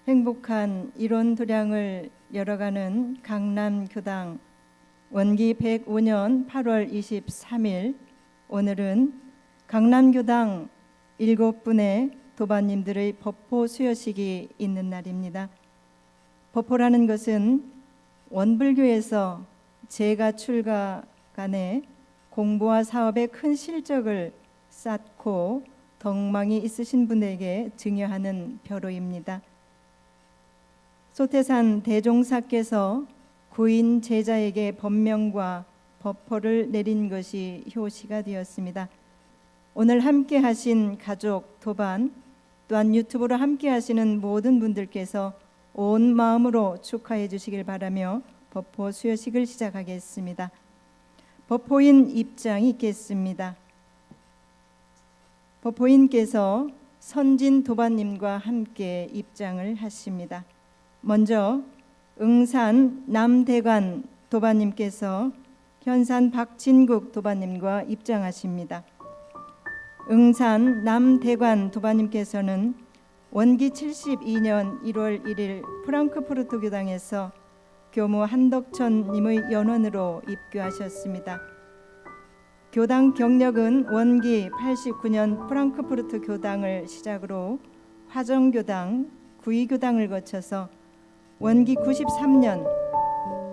행복한 이론 도량을 열어가는 강남교당 원기 105년 8월 23일 오늘은 강남교당 7분의 도반님들의 법포 수여식이 있는 날입니다. 법포라는 것은 원불교에서 제가 출가간에 공부와 사업에 큰 실적을 쌓고 덕망이 있으신 분에게 증여하는 벼로입니다. 소태산 대종사께서 구인 제자에게 법명과 법포를 내린 것이 효시가 되었습니다. 오늘 함께 하신 가족 도반 또한 유튜브로 함께 하시는 모든 분들께서 온 마음으로 축하해 주시길 바라며 법포 수여식을 시작하겠습니다. 법포인 입장이 있겠습니다. 법포인께서 선진 도반님과 함께 입장을 하십니다. 먼저 응산 남대관 도반님께서 현산 박진국 도반님과 입장하십니다. 응산 남대관 도반님께서는 원기 72년 1월 1일 프랑크푸르트 교당에서 교무 한덕천님의 연원으로 입교하셨습니다. 교당 경력은 원기 89년 프랑크푸르트 교당을 시작으로 화정교당, 구의교당을 거쳐서 원기 93년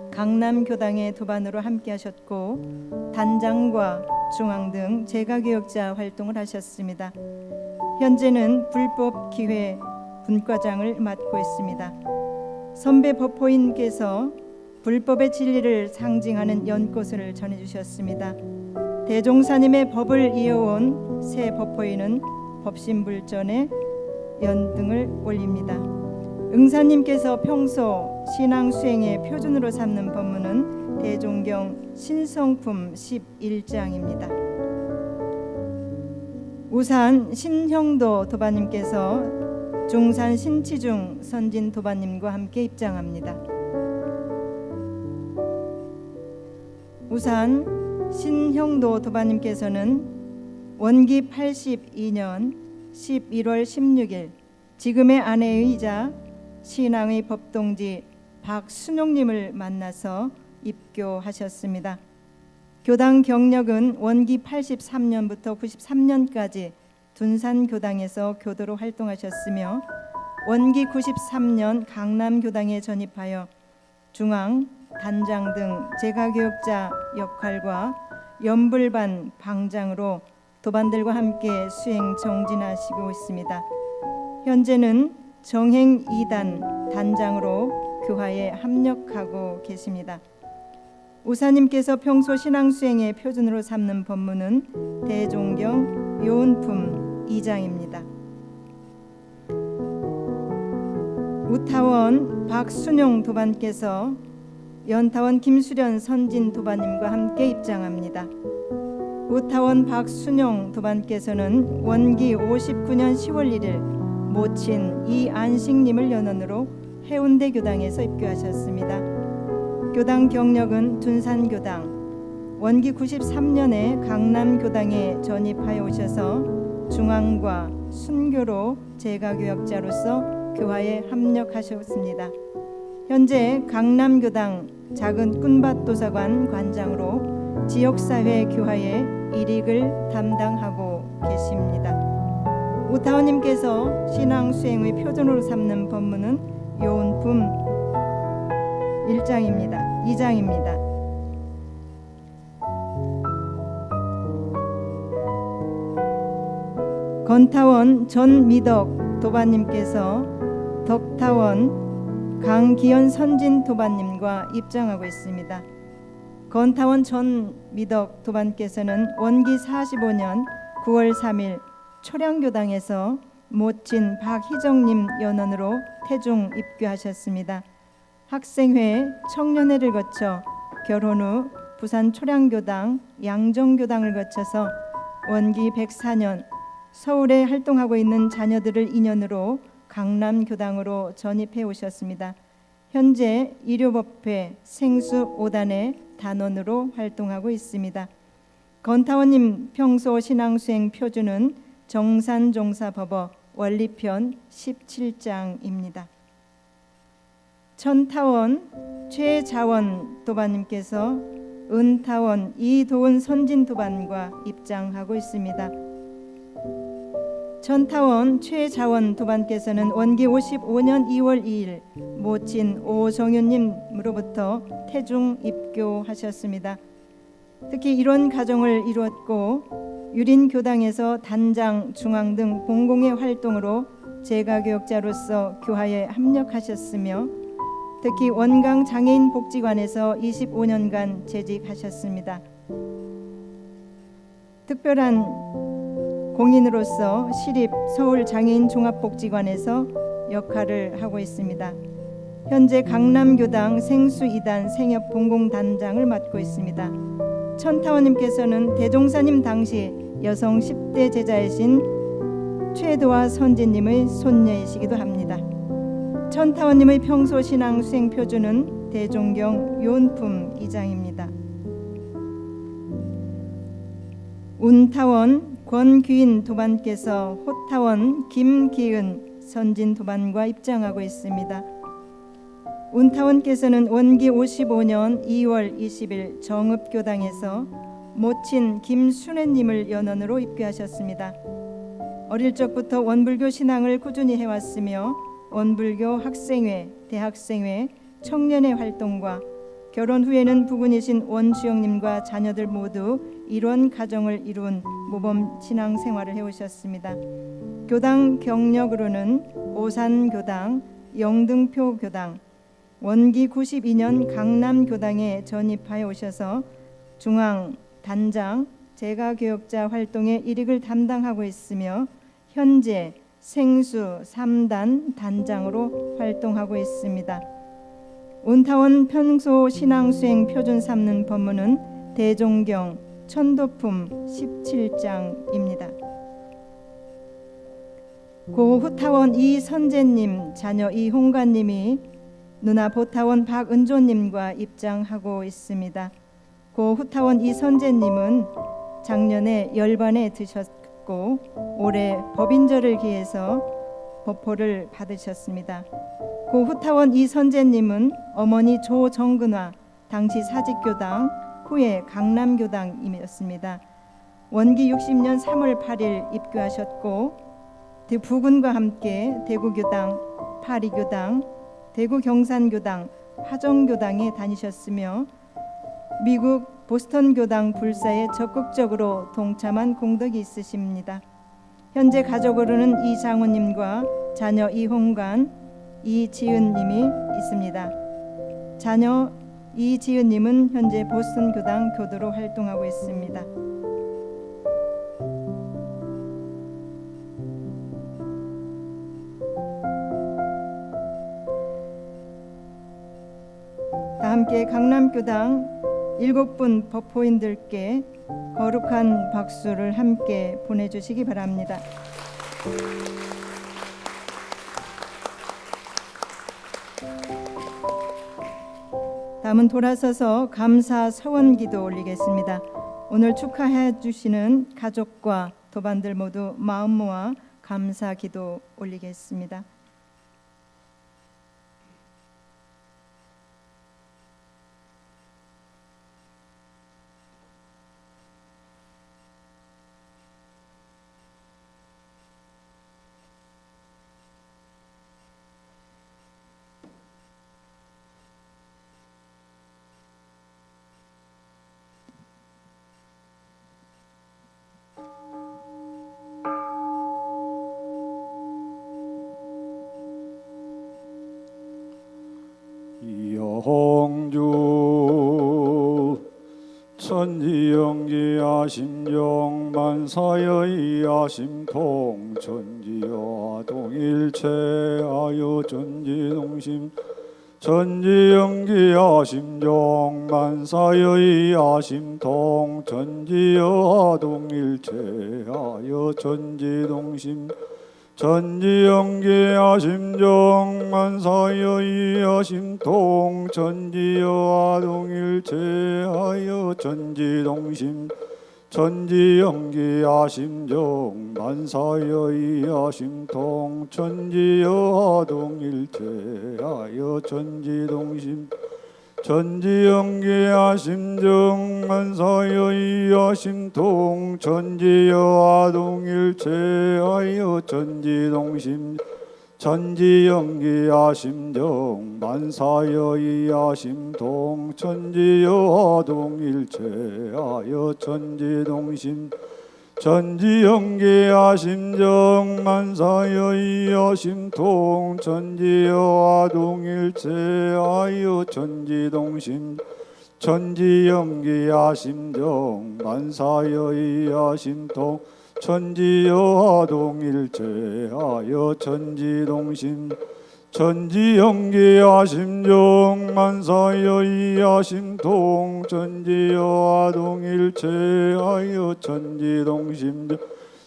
강남교당의 도반으로 함께 하셨고 단장과 중앙 등 제가교역자 활동을 하셨습니다. 현재는 불법기회 분과장을 맡고 있습니다. 선배 법포인께서 불법의 진리를 상징하는 연꽃을 전해주셨습니다. 대종사님의 법을 이어온 새 법포인은 법신불전에 연등을 올립니다. 응사님께서 평소 신앙 수행의 표준으로 삼는 법문은 대종경 신성품 11장입니다. 우산 신형도 도반님께서 중산 신치중 선진 도반님과 함께 입장합니다. 우산 신형도 도반님께서는 원기 82년 11월 16일 지금의 아내이자 신앙의 법동지 박순용님을 만나서 입교하셨습니다. 교당 경력은 원기 83년부터 93년까지 둔산교당에서 교도로 활동하셨으며 원기 93년 강남교당에 전입하여 중앙, 단장 등 제가교역자 역할과 연불반 방장으로 도반들과 함께 수행 정진하시고 있습니다. 현재는 정행 2단 단장으로 교화에 합력하고 계십니다. 우사님께서 평소 신앙수행의 표준으로 삼는 법문은 대종경 요은품 2장입니다. 우타원 박순용 도반께서 연타원 김수련 선진 도반님과 함께 입장합니다. 우타원 박순용 도반께서는 원기 59년 10월 1일 모친 이안식님을 연원으로 해운대 교당에서 입교하셨습니다. 교당 경력은 둔산교당, 원기 93년에 강남교당에 전입하여 오셔서 중앙과 순교로 제가교역자로서 교화에 합력하셨습니다. 현재 강남교당 작은 꾼밭도서관 관장으로 지역사회 교화의 일익을 담당하고 계십니다. 우타원님께서 신앙 수행의 표준으로 삼는 법문은 요은품 2장입니다. 건타원 전미덕 도반님께서 덕타원 강기현 선진 도반님과 입장하고 있습니다. 건타원 전미덕 도반께서는 원기 45년 9월 3일 초량교당에서 모친 박희정님 연원으로 태중 입교하셨습니다. 학생회 청년회를 거쳐 결혼 후 부산 초량교당 양정교당을 거쳐서 원기 104년 서울에 활동하고 있는 자녀들을 인연으로 강남교당으로 전입해 오셨습니다. 현재 일요법회 생수 5단의 단원으로 활동하고 있습니다. 건타원님 평소 신앙수행 표준은 정산종사법어 원리편 17장입니다. 천타원 최자원 도반님께서 은타원 이도은 선진 도반과 입장하고 있습니다. 천타원 최자원 도반께서는 원기 55년 2월 2일 모친 오정윤님으로부터 태중 입교하셨습니다. 특히 이런 가정을 이루었고 유린교당에서 단장, 중앙 등 공공의 활동으로 재가교역자로서 교화에 합력하셨으며 특히 원강 장애인 복지관에서 25년간 재직하셨습니다. 특별한 공인으로서 시립 서울 장애인 종합복지관에서 역할을 하고 있습니다. 현재 강남교당 생수 2단 생협 공공단장을 맡고 있습니다. 천타원님께서는 대종사님 당시 여성 10대 제자이신 최도화 선지님의 손녀이시기도 합니다. 천타원님의 평소 신앙 수행 표준은 대종경 요은품 2장입니다. 운타원 권귀인 도반께서 호타원 김기은 선진 도반과 입장하고 있습니다. 운타원께서는 원기 55년 2월 20일 정읍교당에서 모친 김순애님을 연원으로 입교하셨습니다. 어릴 적부터 원불교 신앙을 꾸준히 해왔으며 원불교 학생회, 대학생회, 청년회 활동과 결혼 후에는 부군이신 원주영님과 자녀들 모두 일원 가정을 이룬 모범 신앙 생활을 해오셨습니다. 교당 경력으로는 오산교당, 영등포교당, 원기 92년 강남교당에 전입하여 오셔서 중앙, 단장, 재가교역자 활동의 일익을 담당하고 있으며 현재 생수 3단 단장으로 활동하고 있습니다. 운타원 평소 신앙 수행 표준 삼는 법문은 대종경 천도품 17장입니다. 고 후타원 이선재님 자녀 이홍관님이 누나 보타원 박은조님과 입장하고 있습니다. 고 후타원 이선재님은 작년에 열반에 드셨고 올해 법인절을 기해서 법포를 받으셨습니다. 고 후타원 이선재님은 어머니 조정근화 당시 사직교당 후에 강남교당이었습니다. 원기 60년 3월 8일 입교하셨고 부군과 함께 대구교당, 파리교당, 대구경산교당, 화정교당에 다니셨으며 미국 보스턴교당 불사에 적극적으로 동참한 공덕이 있으십니다. 현재 가족으로는 이장훈님과 자녀 이홍관, 이지은님이 있습니다. 자녀 이지은님은 현재 보스턴교당 교도로 활동하고 있습니다. 다 함께 강남교당 7분 법호인들께 거룩한 박수를 함께 보내주시기 바랍니다. 다음은 돌아서서 감사 서원기도 올리겠습니다. 오늘 축하해 주시는 가족과 도반들 모두 마음 모아 감사기도 올리겠습니다. 홍주 천지영기하심정 만사여이하심통 천지여동일체하여 전지동심 천지영기하심정 만사여이하심통 천지여동일체하여 전지동심 천지영기하심정 만사여이하심통 천지여동일체하여 전지동심 천지영기야 심정 만사여이야 심통 천지여 동일체하여 천지동심 천지영기야 심정 만사여이야 심통 천지여 동일체하여 천지동심 천지영기야 심정 만사여이야 심통 천지여 동일체하여 천지동심 천지영기야 심정 만사여이야 심통 천지여 동일체하여 천지동심 천지영기야 심정 만사여이야 심통 천지여 동일체하여 천지동심 천지영기야 심정 만사여이야 심통 천지여 동일체하여 천지동심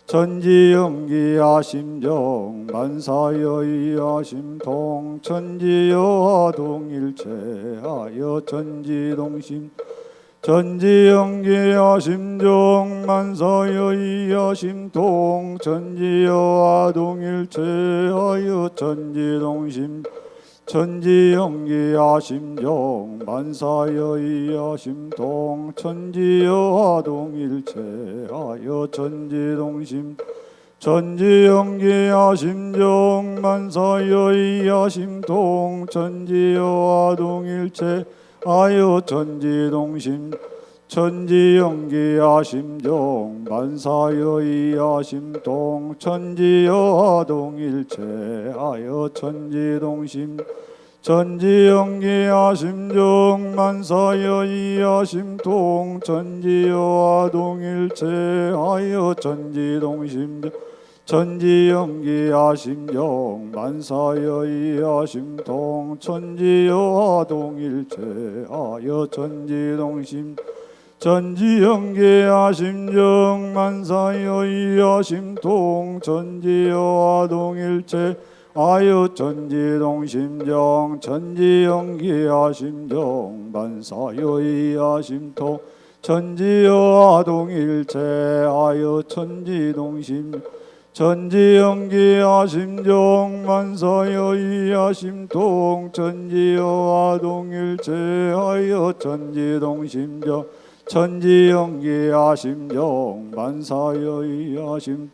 천지영기야 심정 만사여이야 심통 천지여 동일체하여 천지동심 천지영기야 심정 만사여이야 심통 천지여 동일체하여 천지동심 천지영기야 심정 만사여이야 심통 천지여 동일체하여 천지동심 천지영기야 심정 만사여이야 심통 천지여 동일체하여 천지동심 천지영기야 심정 만사여이야 심통 천지여 동일체하여 천지동심 천지영기야 심정 만사여이야 심통 천지여 동일체하여 천지동심 천지영기야 심정 만사여이야 심통 천지여 동일체하여 천지동심 천지영기야 심정 만사여이야 심통 천지여 동일체하여 천지동심정 천지영기야 심정 만사여이야 심통 천지여 동일체하여 천지동심 천지영기야 심정 만사여이야 심통 천지여 동일체하여 천지동심정 천지영기야 심정 만사여이야 심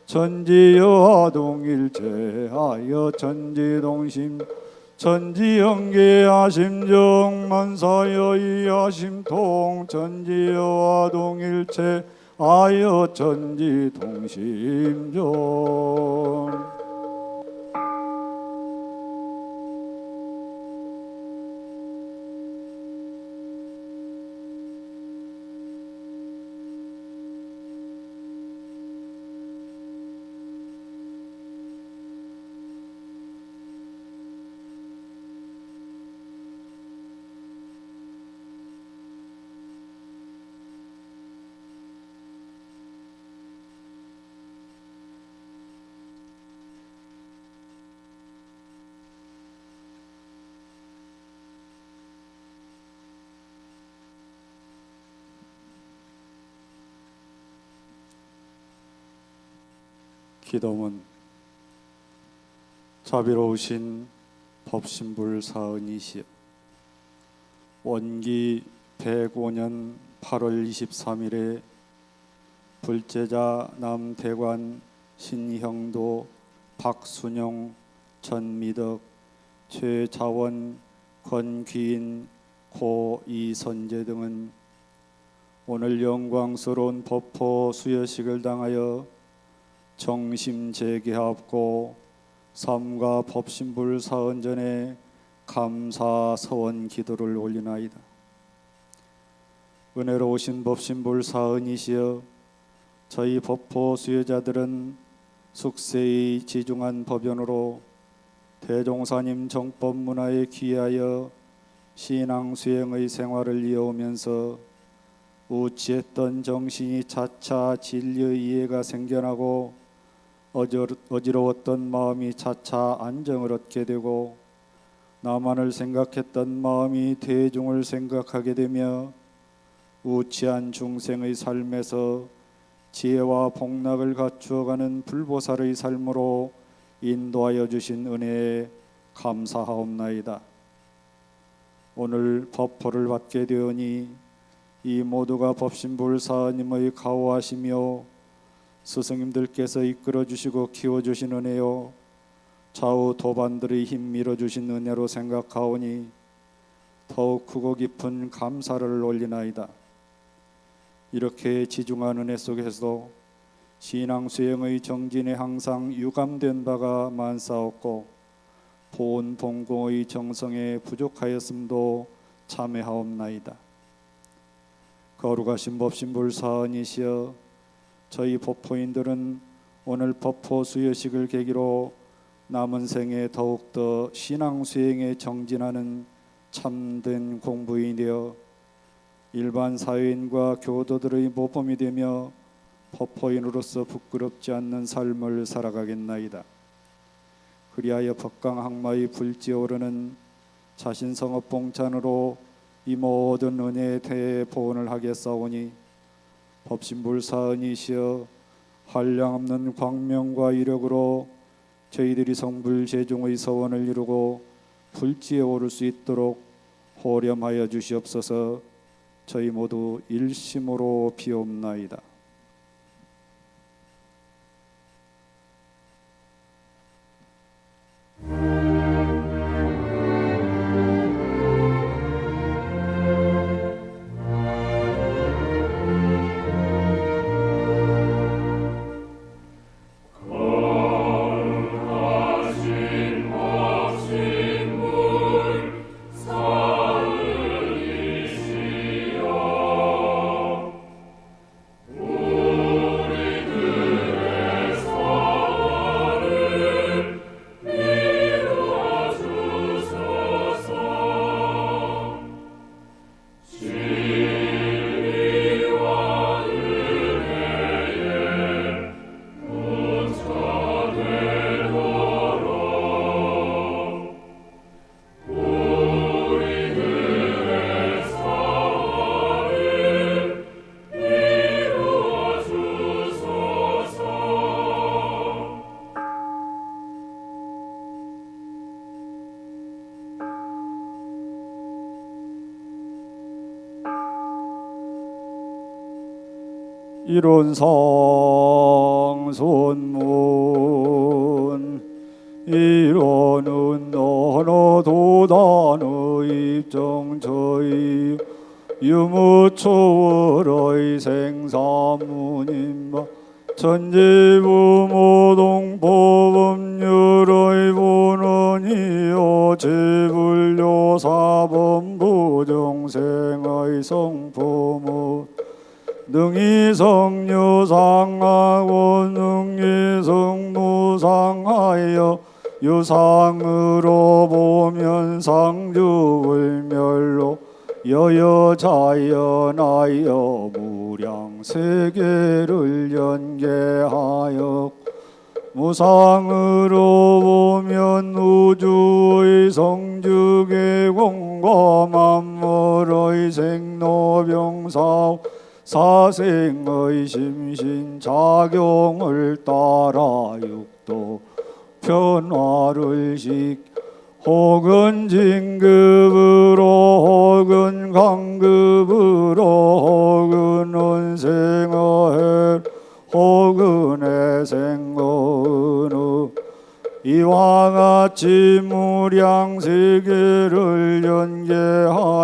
천지여 동일체하여 천지동심 천지영기야 심정 만사여이야 심통 천지여 동일체하여 천지동심정 기도문. 자비로우신 법신불 사은이시여, 원기 105년 8월 23일에 불제자 남대관 신형도 박순용 전미덕 최자원 권귀인 고 이선재 등은 오늘 영광스러운 법포 수여식을 당하여 정심재개하옵고 삼가 법신불 사은전에 감사 서원 기도를 올리나이다. 은혜로우신 법신불 사은이시여, 저희 법포 수여자들은 숙세의 지중한 법연으로 대종사님 정법 문화에 귀하여 신앙 수행의 생활을 이어오면서 우치했던 정신이 차차 진리의 이해가 생겨나고 어지러웠던 마음이 차차 안정을 얻게 되고 나만을 생각했던 마음이 대중을 생각하게 되며 우치한 중생의 삶에서 지혜와 복락을 갖추어가는 불보살의 삶으로 인도하여 주신 은혜에 감사하옵나이다. 오늘 법포를 받게 되오니 이 모두가 법신불사님의 가호하시며 스승님들께서 이끌어 주시고 키워 주신 은혜요 좌우 도반들의 힘 밀어 주신 은혜로 생각하오니 더욱 크고 깊은 감사를 올리나이다. 이렇게 지중한 은혜 속에서도 신앙 수행의 정진에 항상 유감된 바가 많사옵고 보온 봉공의 정성에 부족하였음도 참회하옵나이다. 거룩하신 법신불사언이시여 저희 법포인들은 오늘 법포 수여식을 계기로 남은 생에 더욱더 신앙 수행에 정진하는 참된 공부인이 되어 일반 사회인과 교도들의 모범이 되며 법포인으로서 부끄럽지 않는 삶을 살아가겠나이다. 그리하여 법강학마의 불지오르는 자신성업 봉찬으로 이 모든 은혜에 대해 보온을 하겠사오니 법신불사언이시여 한량없는 광명과 이력으로 저희들이 성불제중의 서원을 이루고 불지에 오를 수 있도록 호렴하여 주시옵소서. 저희 모두 일심으로 비옵나이다. 이론상 손문 이론은 언어 도단의 입정 저희 유무초월의 생사문임바 천지부모동법법률의 본원이요 제불교사범부정생의 성포무 능이성유상하고 능이성무상하여 유상으로 보면 상주불멸로 여여자연하여 무량세계를 연계하여 무상으로 보면 우주의 성주계공과 만물의 생로병사 사생의 심신작용을 따라 육도 변화를 식 혹은 진급으로 혹은 강급으로 혹은 은생어해 혹은 애생어은우 이와 같이 무량세계를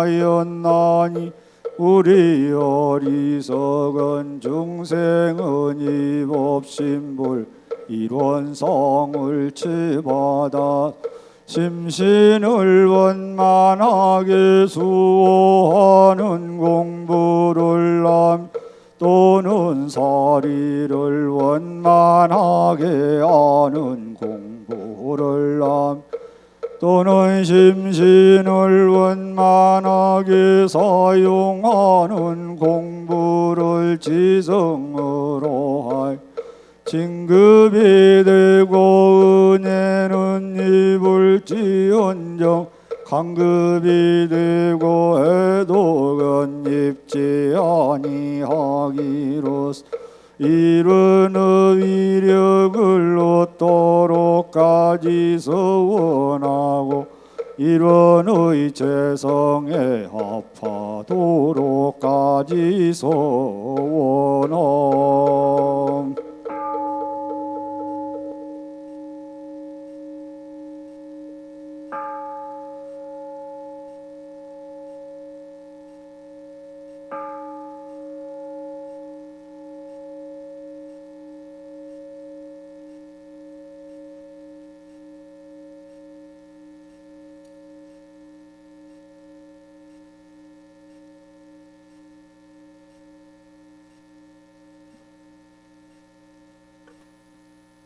연계하였나니 우리 어리석은 중생은 이 법신불 일원성을 치받아 심신을 원만하게 수호하는 공부를 함 또는 사리를 원만하게 아는 공부를 함 또는 심신을 원만하게 사용하는 공부를 지성으로 하여 진급이 되고 은혜는 입을지언정 상급이 되고 해독은 입지 아니하기로서 이른 위력을 얻도록까지 서원하고 이런 재성에 합하도록까지 서원함.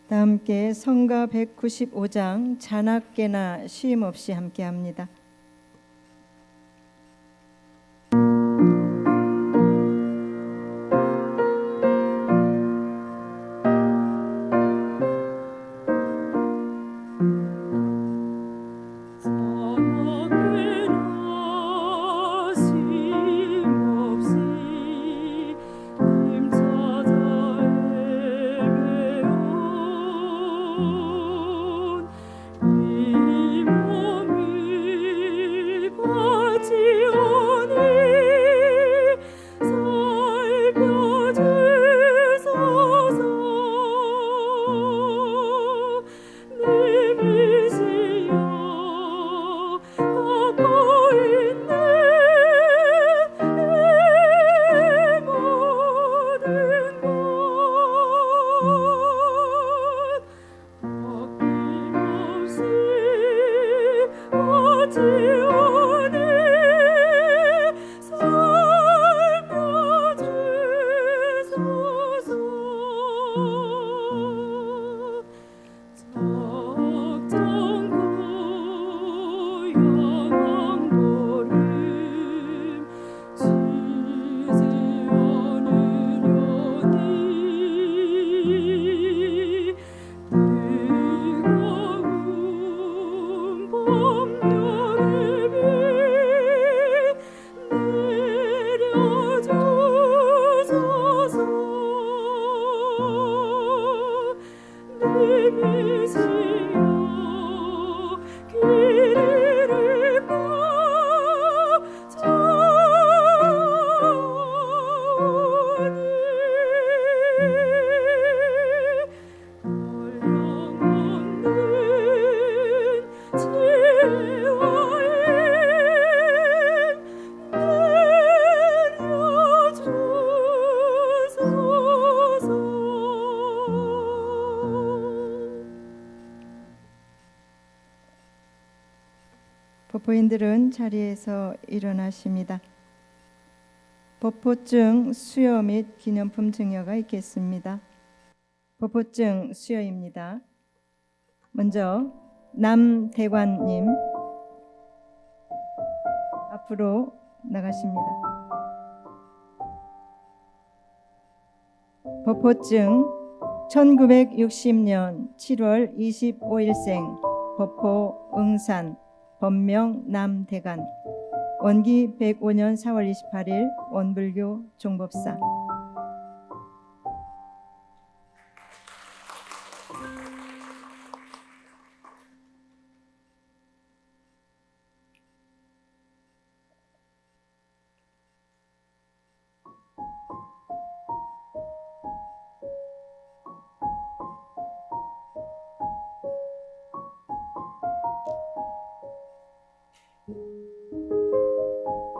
다 함께 성가 195장 잔악계나 쉼 없이 함께합니다. 법보인들은 자리에서 일어나십니다. 법보증 수여 및 기념품 증여가 있겠습니다. 법보증 수여입니다. 먼저 남대관님 앞으로 나가십니다. 법보증 1960년 7월 25일생 법호 응산 법명 남대관 원기 105년 4월 28일 원불교 종법사.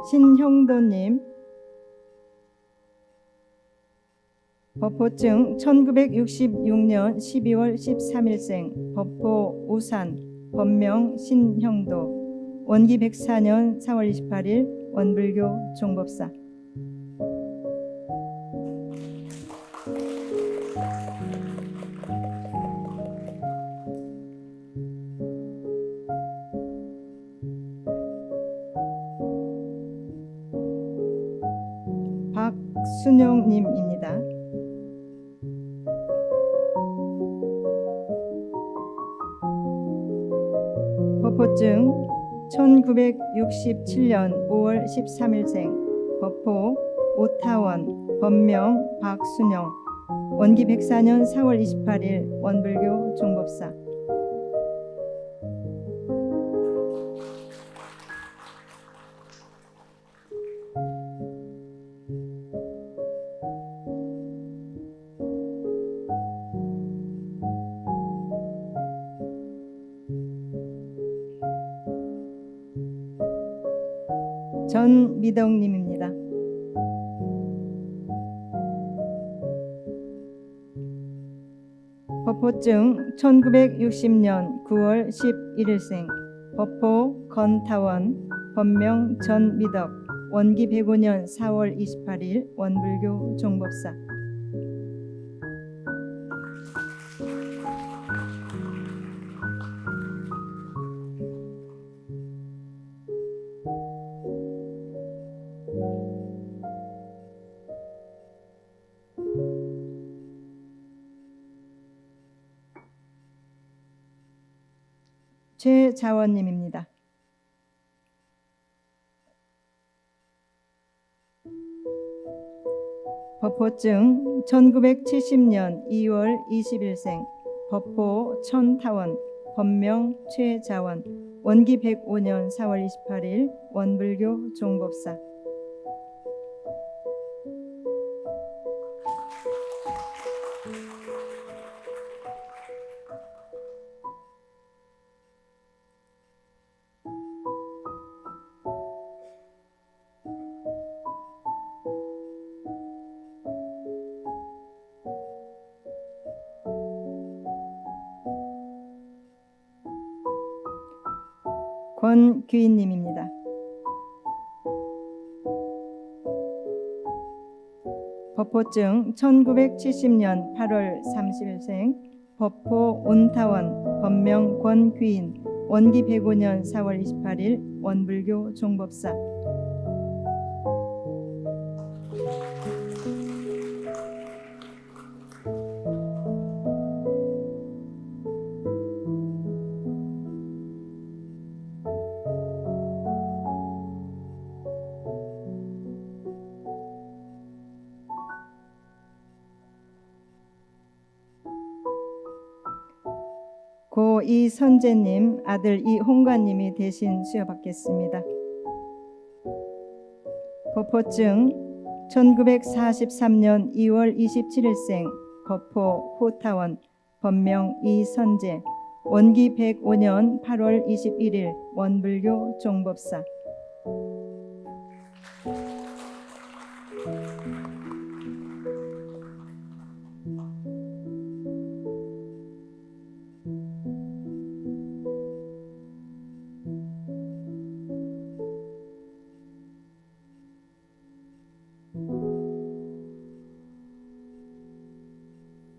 신형도님 법호증 1966년 12월 13일생 법호 우산 법명 신형도 원기 104년 4월 28일 원불교 종법사. 박순영님입니다. 법호증 1967년 5월 13일생 법호 오타원 법명 박순영 원기 104년 4월 28일 원불교 종법사. 전미덕님입니다. 법호증 1960년 9월 11일생 법호 건타원 법명 전미덕 원기 105년 4월 28일 원불교 종법사. 최자원님입니다. 법호증 1970년 2월 20일생 법호 천타원 법명 최자원 원기 105년 4월 28일 원불교 종법사. 권귀인님입니다. 법호증 1970년 8월 30일생 법호 온타원 법명 권귀인 원기 105년 4월 28일 원불교 종법사. 고 이선재님 아들 이홍관님이 대신 수여받겠습니다. 법호증 1943년 2월 27일생 법호 호타원 법명 이선재 원기 105년 8월 21일 원불교 종법사.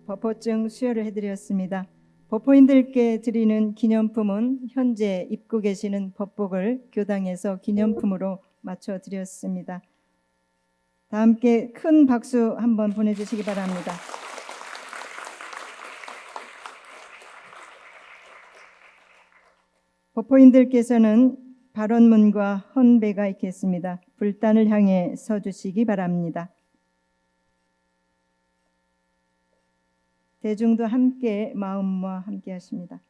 법호증 수여를 해드렸습니다. 법호인들께 드리는 기념품은 현재 입고 계시는 법복을 교당에서 기념품으로 맞춰드렸습니다. 다 함께 큰 박수 한번 보내주시기 바랍니다. 법호인들께서는 발언문과 헌배가 있겠습니다. 불단을 향해 서주시기 바랍니다. 대중도 함께 마음과 함께 하십니다.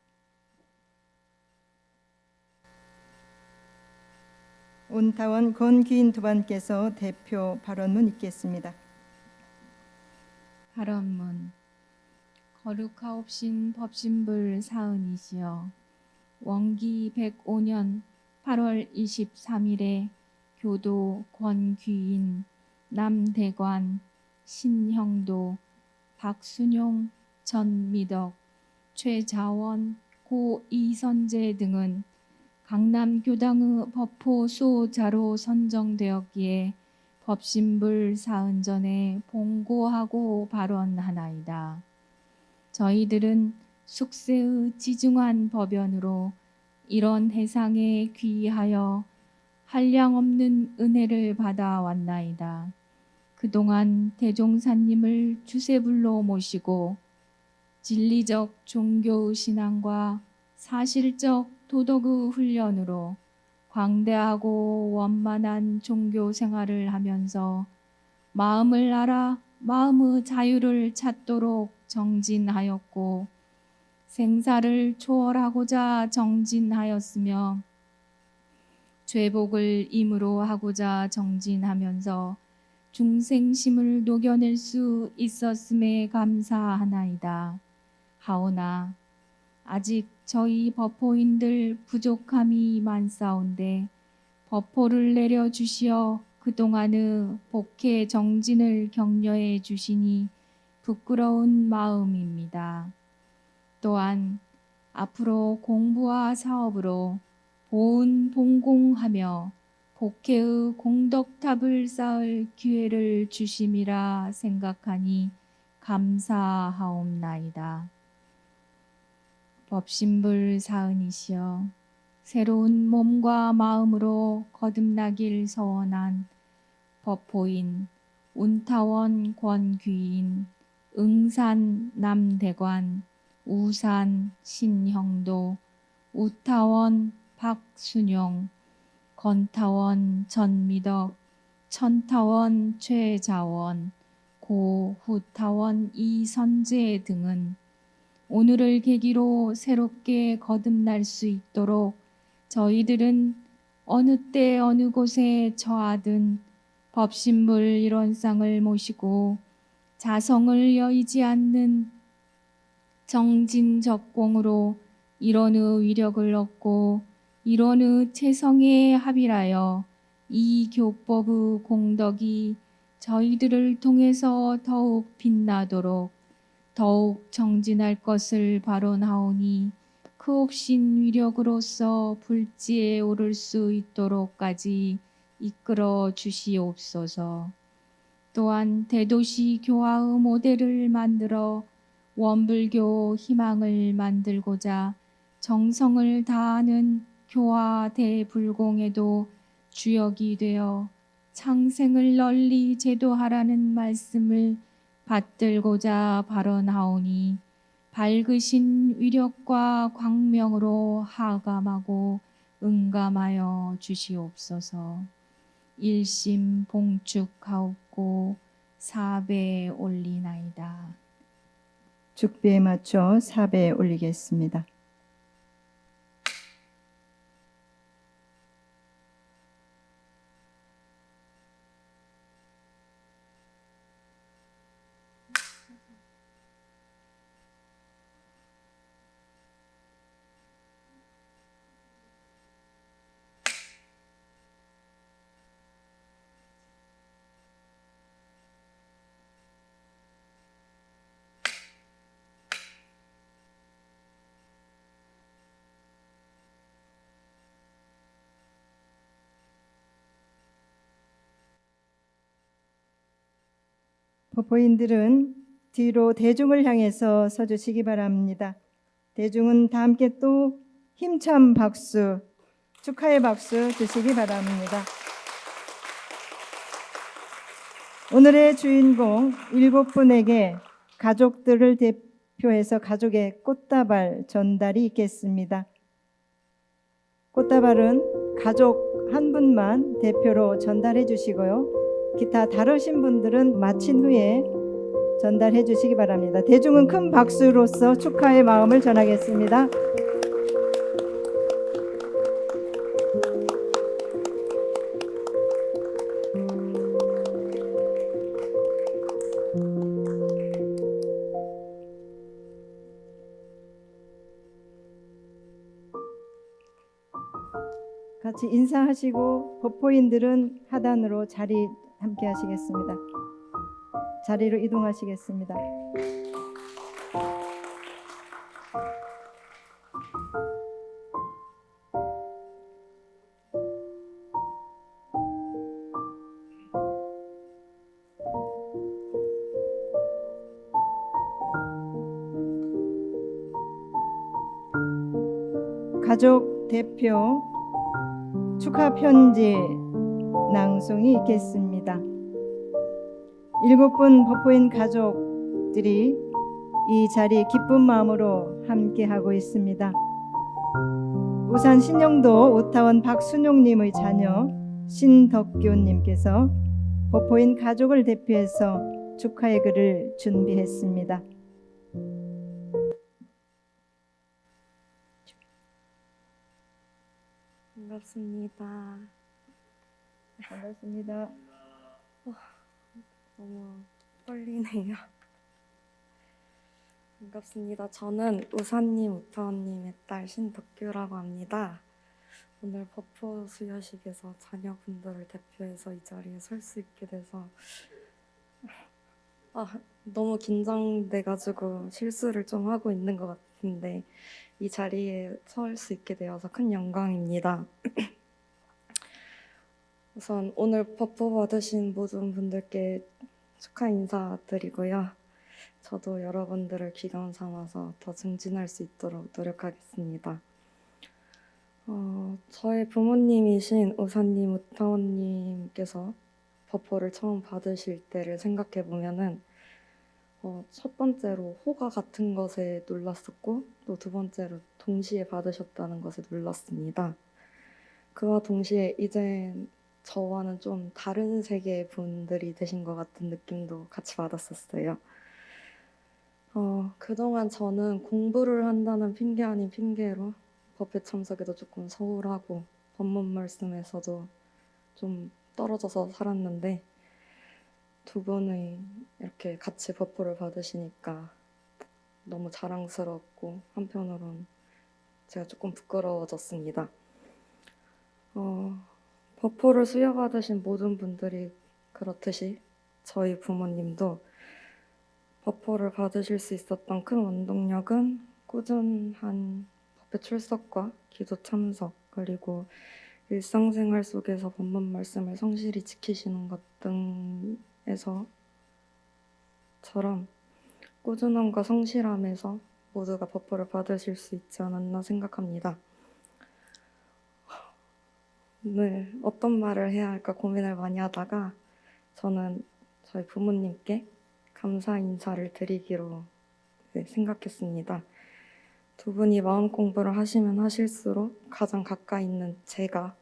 온타원 권귀인 두 분께서 대표 발언문 읽겠습니다. 발언문. 거룩하옵신 법신불 사은이시여 원기 105년 8월 23일에 교도 권귀인 남대관 신형도 박순용 전미덕 최자원 고 이선재 등은 강남교당의 법호수호자로 선정되었기에 법신불 사은전에 봉고하고 발언하나이다. 저희들은 숙세의 지중한 법연으로 이런 해상에 귀하여 한량없는 은혜를 받아왔나이다. 그동안 대종사님을 주세불로 모시고 진리적 종교 신앙과 사실적 도덕의 훈련으로 광대하고 원만한 종교 생활을 하면서 마음을 알아 마음의 자유를 찾도록 정진하였고 생사를 초월하고자 정진하였으며 죄복을 임으로 하고자 정진하면서 중생심을 녹여낼 수 있었음에 감사하나이다. 하오나 아직 저희 법호인들 부족함이 많사온데 법호를 내려주시어 그동안의 복해 정진을 격려해 주시니 부끄러운 마음입니다. 또한 앞으로 공부와 사업으로 보은 봉공하며 복해의 공덕탑을 쌓을 기회를 주심이라 생각하니 감사하옵나이다. 법신불 사은이시여 새로운 몸과 마음으로 거듭나길 서원한 법호인 운타원 권귀인 응산 남대관 우산 신형도 우타원 박순용 건타원 전미덕 천타원 최자원 고후타원 이선재 등은 오늘을 계기로 새롭게 거듭날 수 있도록 저희들은 어느 때 어느 곳에 처하든 법신불 일원상을 모시고 자성을 여의지 않는 정진적공으로 일원의 위력을 얻고 일원의 체성에 합일하여 이 교법의 공덕이 저희들을 통해서 더욱 빛나도록 더욱 정진할 것을 바로나오니 그 옥신 위력으로서 불지에 오를 수 있도록까지 이끌어 주시옵소서. 또한 대도시 교화의 모델을 만들어 원불교 희망을 만들고자 정성을 다하는 교화 대불공에도 주역이 되어 창생을 널리 제도하라는 말씀을 받들고자 발언하오니 밝으신 위력과 광명으로 하감하고 응감하여 주시옵소서. 일심 봉축하옵고 사배 올리나이다. 죽비에 맞춰 사배 올리겠습니다. 법호인들은 뒤로 대중을 향해서 서주시기 바랍니다. 대중은 다 함께 또 힘찬 박수, 축하의 박수 주시기 바랍니다. 오늘의 주인공 7분에게 가족들을 대표해서 가족의 꽃다발 전달이 있겠습니다. 꽃다발은 가족 한 분만 대표로 전달해 주시고요. 기타 다루신 분들은 마친 후에 전달해 주시기 바랍니다. 대중은 큰 박수로서 축하의 마음을 전하겠습니다. 같이 인사하시고 법호인들은 하단으로 자리 함께 하시겠습니다. 자리로 이동하시겠습니다. 가족 대표 축하 편지 낭송이 있겠습니다. 7분 법호인 가족들이 이 자리에 기쁜 마음으로 함께 하고 있습니다. 우산 신영도 오타원 박순용님의 자녀 신덕규님께서 법포인 가족을 대표해서 축하의 글을 준비했습니다. 반갑습니다. 반갑습니다. 너무 떨리네요. 반갑습니다. 저는 우사님, 우타원님의 딸 신덕규라고 합니다. 오늘 법포 수여식에서 자녀분들을 대표해서 이 자리에 설 수 있게 돼서 너무 긴장돼가지고 실수를 좀 하고 있는 것 같은데 이 자리에 설 수 있게 되어서 큰 영광입니다. 우선 오늘 법포 받으신 모든 분들께 축하 인사드리고요. 저도 여러분들을 기감 삼아서 더 증진할 수 있도록 노력하겠습니다. 저의 부모님이신 우사님, 우타원님께서 법포를 처음 받으실 때를 생각해 보면은 첫 번째로 호가 같은 것에 놀랐었고 또 두 번째로 동시에 받으셨다는 것에 놀랐습니다. 그와 동시에 이제 저와는 좀 다른 세계의 분들이 되신 것 같은 느낌도 같이 받았었어요. 그동안 저는 공부를 한다는 핑계 아닌 핑계로 법회 참석에도 조금 소홀하고 법문 말씀에서도 좀 떨어져서 살았는데 두 분이 이렇게 같이 법포를 받으시니까 너무 자랑스럽고 한편으로는 제가 조금 부끄러워졌습니다. 법포를 수여받으신 모든 분들이 그렇듯이 저희 부모님도 법포를 받으실 수 있었던 큰 원동력은 꾸준한 법회 출석과 기도 참석 그리고 일상생활 속에서 법문 말씀을 성실히 지키시는 것 등에서처럼 꾸준함과 성실함에서 모두가 법포를 받으실 수 있지 않았나 생각합니다. 오늘 어떤 말을 해야 할까 고민을 많이 하다가 저는 저희 부모님께 감사 인사를 드리기로 생각했습니다. 두 분이 마음 공부를 하시면 하실수록 가장 가까이 있는 제가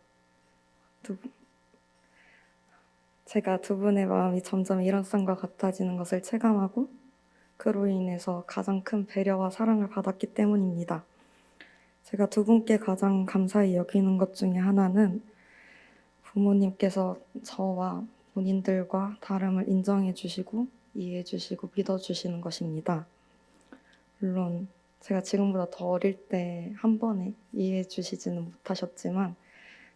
두 분의 마음이 점점 일원상과 같아지는 것을 체감하고 그로 인해서 가장 큰 배려와 사랑을 받았기 때문입니다. 제가 두 분께 가장 감사히 여기는 것 중에 하나는 부모님께서 저와 본인들과 다름을 인정해 주시고 이해해 주시고 믿어 주시는 것입니다. 물론 제가 지금보다 더 어릴 때 한 번에 이해해 주시지는 못하셨지만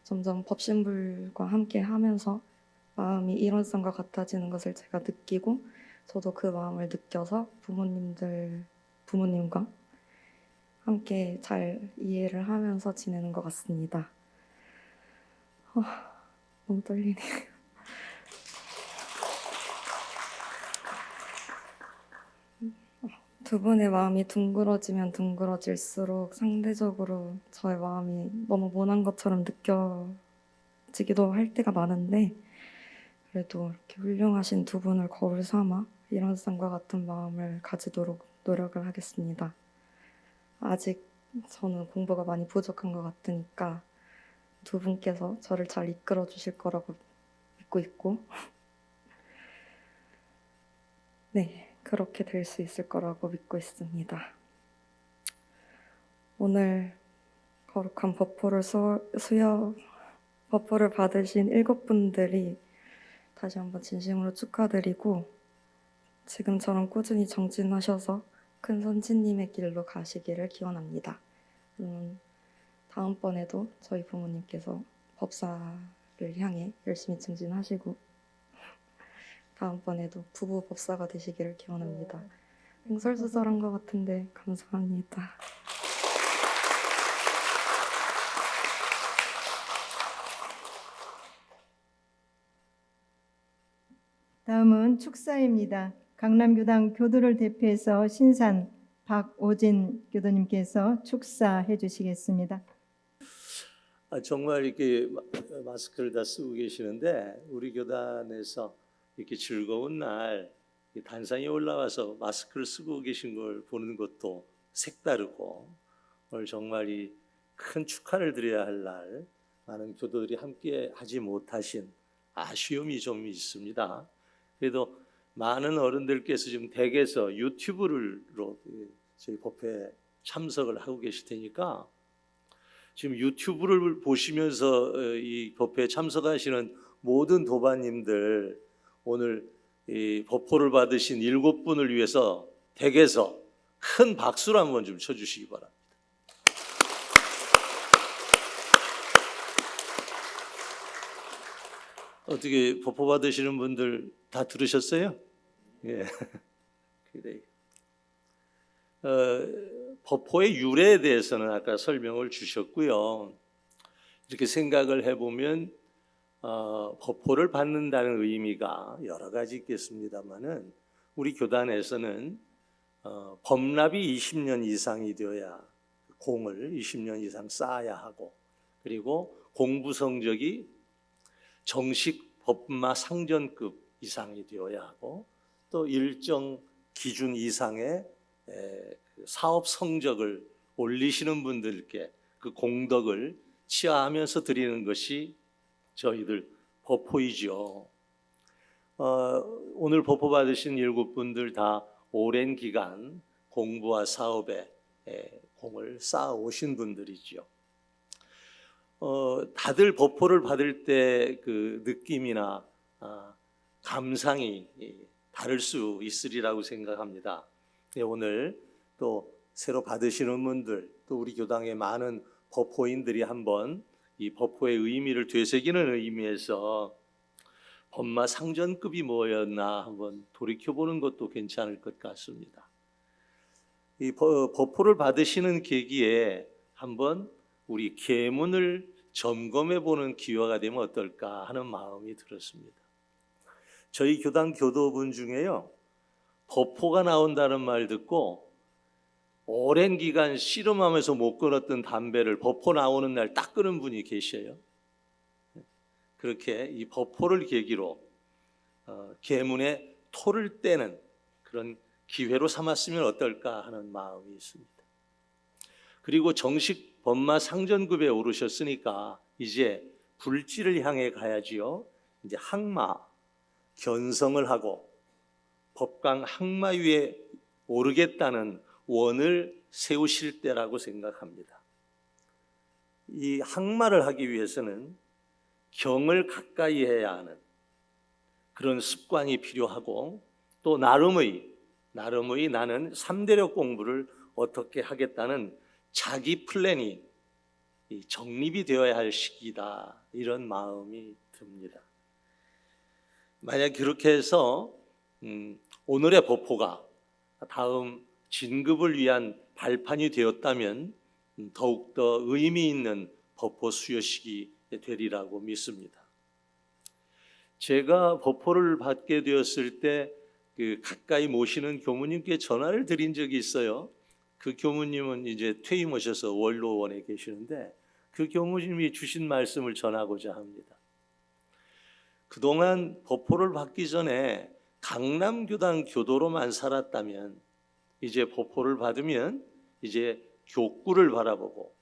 점점 법신불과 함께 하면서 마음이 일원성과 같아지는 것을 제가 느끼고 저도 그 마음을 느껴서 부모님과 함께 잘 이해를 하면서 지내는 것 같습니다. 너무 떨리네요. 두 분의 마음이 둥그러지면 둥그러질수록 상대적으로 저의 마음이 너무 모난 것처럼 느껴지기도 할 때가 많은데 그래도 이렇게 훌륭하신 두 분을 거울 삼아 일원상과 같은 마음을 가지도록 노력을 하겠습니다. 아직 저는 공부가 많이 부족한 것 같으니까 두 분께서 저를 잘 이끌어 주실 거라고 믿고 있고 네. 그렇게 될 수 있을 거라고 믿고 있습니다. 오늘 거룩한 법포를 법포를 받으신 7분들이 다시 한번 진심으로 축하드리고 지금처럼 꾸준히 정진하셔서 큰 선지님의 길로 가시기를 기원합니다. 다음번에도 저희 부모님께서 법사를 향해 열심히 증진하시고 다음번에도 부부 법사가 되시기를 기원합니다. 횡설수설한 것 같은데 감사합니다. 다음은 축사입니다. 강남교당 교도를 대표해서 신산 박오진 교도님께서 축사해 주시겠습니다. 정말 이렇게 마스크를 다 쓰고 계시는데 우리 교단에서 이렇게 즐거운 날 단상에 올라와서 마스크를 쓰고 계신 걸 보는 것도 색다르고 오늘 정말 이 큰 축하를 드려야 할 날, 많은 교도들이 함께 하지 못하신 아쉬움이 좀 있습니다. 그래도 많은 어른들께서 지금 댁에서 유튜브로 저희 법회에 참석을 하고 계실 테니까 지금 유튜브를 보시면서 이 법회에 참석하시는 모든 도반님들, 오늘 이 법포를 받으신 7분을 위해서 댁에서 큰 박수를 한번 좀 쳐주시기 바랍니다. 어떻게 법포 받으시는 분들 다 들으셨어요? 예. 그래요. 법포의 유래에 대해서는 아까 설명을 주셨고요. 이렇게 생각을 해보면 법포를 받는다는 의미가 여러 가지 있겠습니다만은 우리 교단에서는 법납이 20년 이상이 되어야 공을 20년 이상 쌓아야 하고, 그리고 공부 성적이 정식 법마 상전급 이상이 되어야 하고, 또 일정 기준 이상의 사업 성적을 올리시는 분들께 그 공덕을 치하하면서 드리는 것이 저희들 법포이죠. 오늘 법포 받으신 7분들 다 오랜 기간 공부와 사업에 공을 쌓아 오신 분들이죠. 다들 법포를 받을 때 그 느낌이나 감상이 다를 수 있으리라고 생각합니다. 오늘 또 새로 받으시는 분들, 또 우리 교당의 많은 법포인들이 한번 이 법포의 의미를 되새기는 의미에서 법마 상전급이 뭐였나 한번 돌이켜보는 것도 괜찮을 것 같습니다. 이 법포를 받으시는 계기에 한번 우리 계문을 점검해보는 기회가 되면 어떨까 하는 마음이 들었습니다. 저희 교당 교도분 중에요, 법포가 나온다는 말 듣고 오랜 기간 씨름하면서 못 끊었던 담배를 법포 나오는 날 딱 끊은 분이 계셔요. 그렇게 이 법포를 계기로 계문에 토를 떼는 그런 기회로 삼았으면 어떨까 하는 마음이 있습니다. 그리고 정식 법마 상전급에 오르셨으니까 이제 불지를 향해 가야지요. 이제 항마, 견성을 하고 법강 항마 위에 오르겠다는 원을 세우실 때라고 생각합니다. 이 항마를 하기 위해서는 경을 가까이 해야 하는 그런 습관이 필요하고, 또 나름의 나는 3대력 공부를 어떻게 하겠다는 자기 플랜이 정립이 되어야 할 시기다, 이런 마음이 듭니다. 만약 그렇게 해서 오늘의 법포가 다음 진급을 위한 발판이 되었다면 더욱더 의미 있는 법포 수여식이 되리라고 믿습니다. 제가 법포를 받게 되었을 때 그 가까이 모시는 교무님께 전화를 드린 적이 있어요. 그 교무님은 이제 퇴임하셔서 원로원에 계시는데 그 교무님이 주신 말씀을 전하고자 합니다. 그동안 법포를 받기 전에 강남교당 교도로만 살았다면 이제 법포를 받으면 이제 교구를 바라보고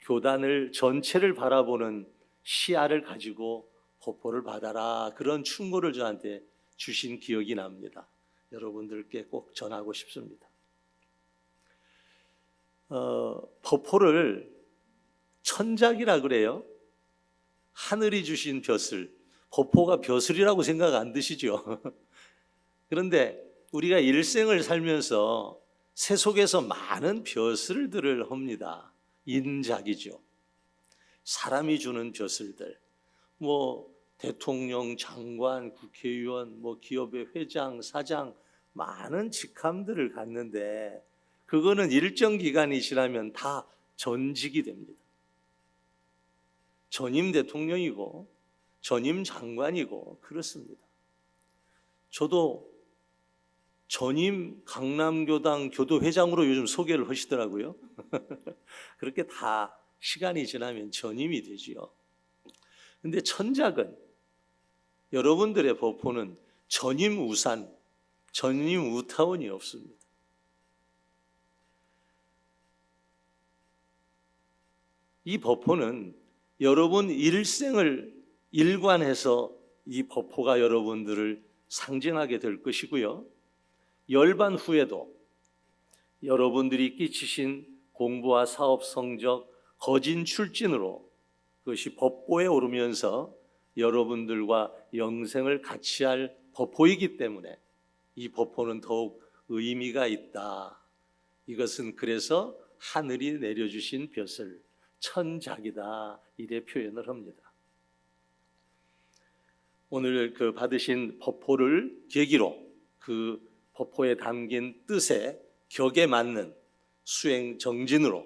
교단을 전체를 바라보는 시야를 가지고 법포를 받아라, 그런 충고를 저한테 주신 기억이 납니다. 여러분들께 꼭 전하고 싶습니다. 법포를 천작이라 그래요. 하늘이 주신 벼슬. 법포가 벼슬이라고 생각 안 드시죠? 그런데 우리가 일생을 살면서 세속에서 많은 벼슬들을 합니다. 인작이죠. 사람이 주는 벼슬들, 뭐 대통령, 장관, 국회의원, 뭐 기업의 회장, 사장, 많은 직함들을 갖는데 그거는 일정 기간이 지나면 다 전직이 됩니다. 전임 대통령이고 전임 장관이고 그렇습니다. 저도 전임 강남교당 교도회장으로 요즘 소개를 하시더라고요. 그렇게 다 시간이 지나면 전임이 되지요. 근데 천작은, 여러분들의 법포는 전임 우산, 전임 우타원이 없습니다. 이 법포는 여러분 일생을 일관해서 이 법포가 여러분들을 상징하게 될 것이고요. 열반 후에도 여러분들이 끼치신 공부와 사업 성적, 거진 출진으로 그것이 법보에 오르면서 여러분들과 영생을 같이 할 법포이기 때문에 이 법포는 더욱 의미가 있다. 이것은 그래서 하늘이 내려주신 벼슬, 천작이다. 이래 표현을 합니다. 오늘 그 받으신 법포를 계기로 그 법포에 담긴 뜻의 격에 맞는 수행 정진으로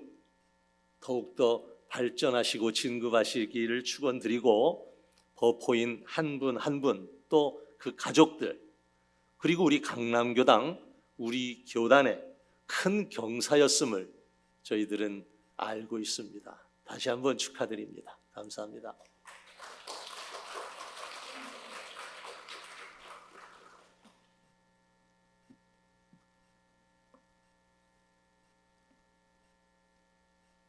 더욱더 발전하시고 진급하시기를 축원드리고, 법포인 한 분 한 분 또 그 가족들 그리고 우리 강남교당 우리 교단의 큰 경사였음을 저희들은 알고 있습니다. 다시 한번 축하드립니다. 감사합니다.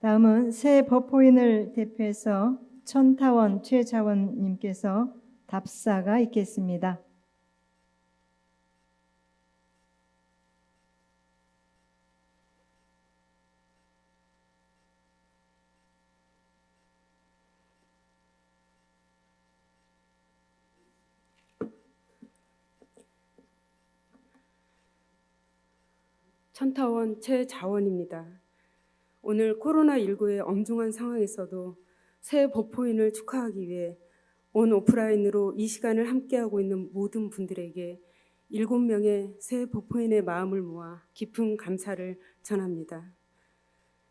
다음은 새 법포인을 대표해서 천타원 최자원님께서 답사가 있겠습니다. 천타원 최자원입니다. 오늘 코로나19의 엄중한 상황에서도 새 법포인을 축하하기 위해 온 오프라인으로 이 시간을 함께하고 있는 모든 분들에게 7명의 새 법포인의 마음을 모아 깊은 감사를 전합니다.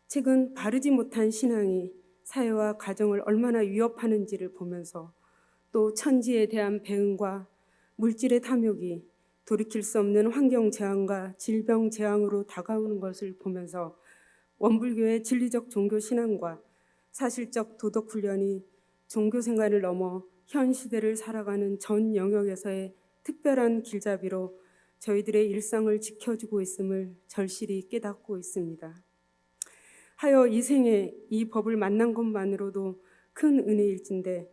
최근 바르지 못한 신앙이 사회와 가정을 얼마나 위협하는지를 보면서, 또 천지에 대한 배은과 물질의 탐욕이 돌이킬 수 없는 환경 재앙과 질병 재앙으로 다가오는 것을 보면서 원불교의 진리적 종교 신앙과 사실적 도덕 훈련이 종교 생활을 넘어 현 시대를 살아가는 전 영역에서의 특별한 길잡이로 저희들의 일상을 지켜주고 있음을 절실히 깨닫고 있습니다. 하여 이 생에 이 법을 만난 것만으로도 큰 은혜일진데,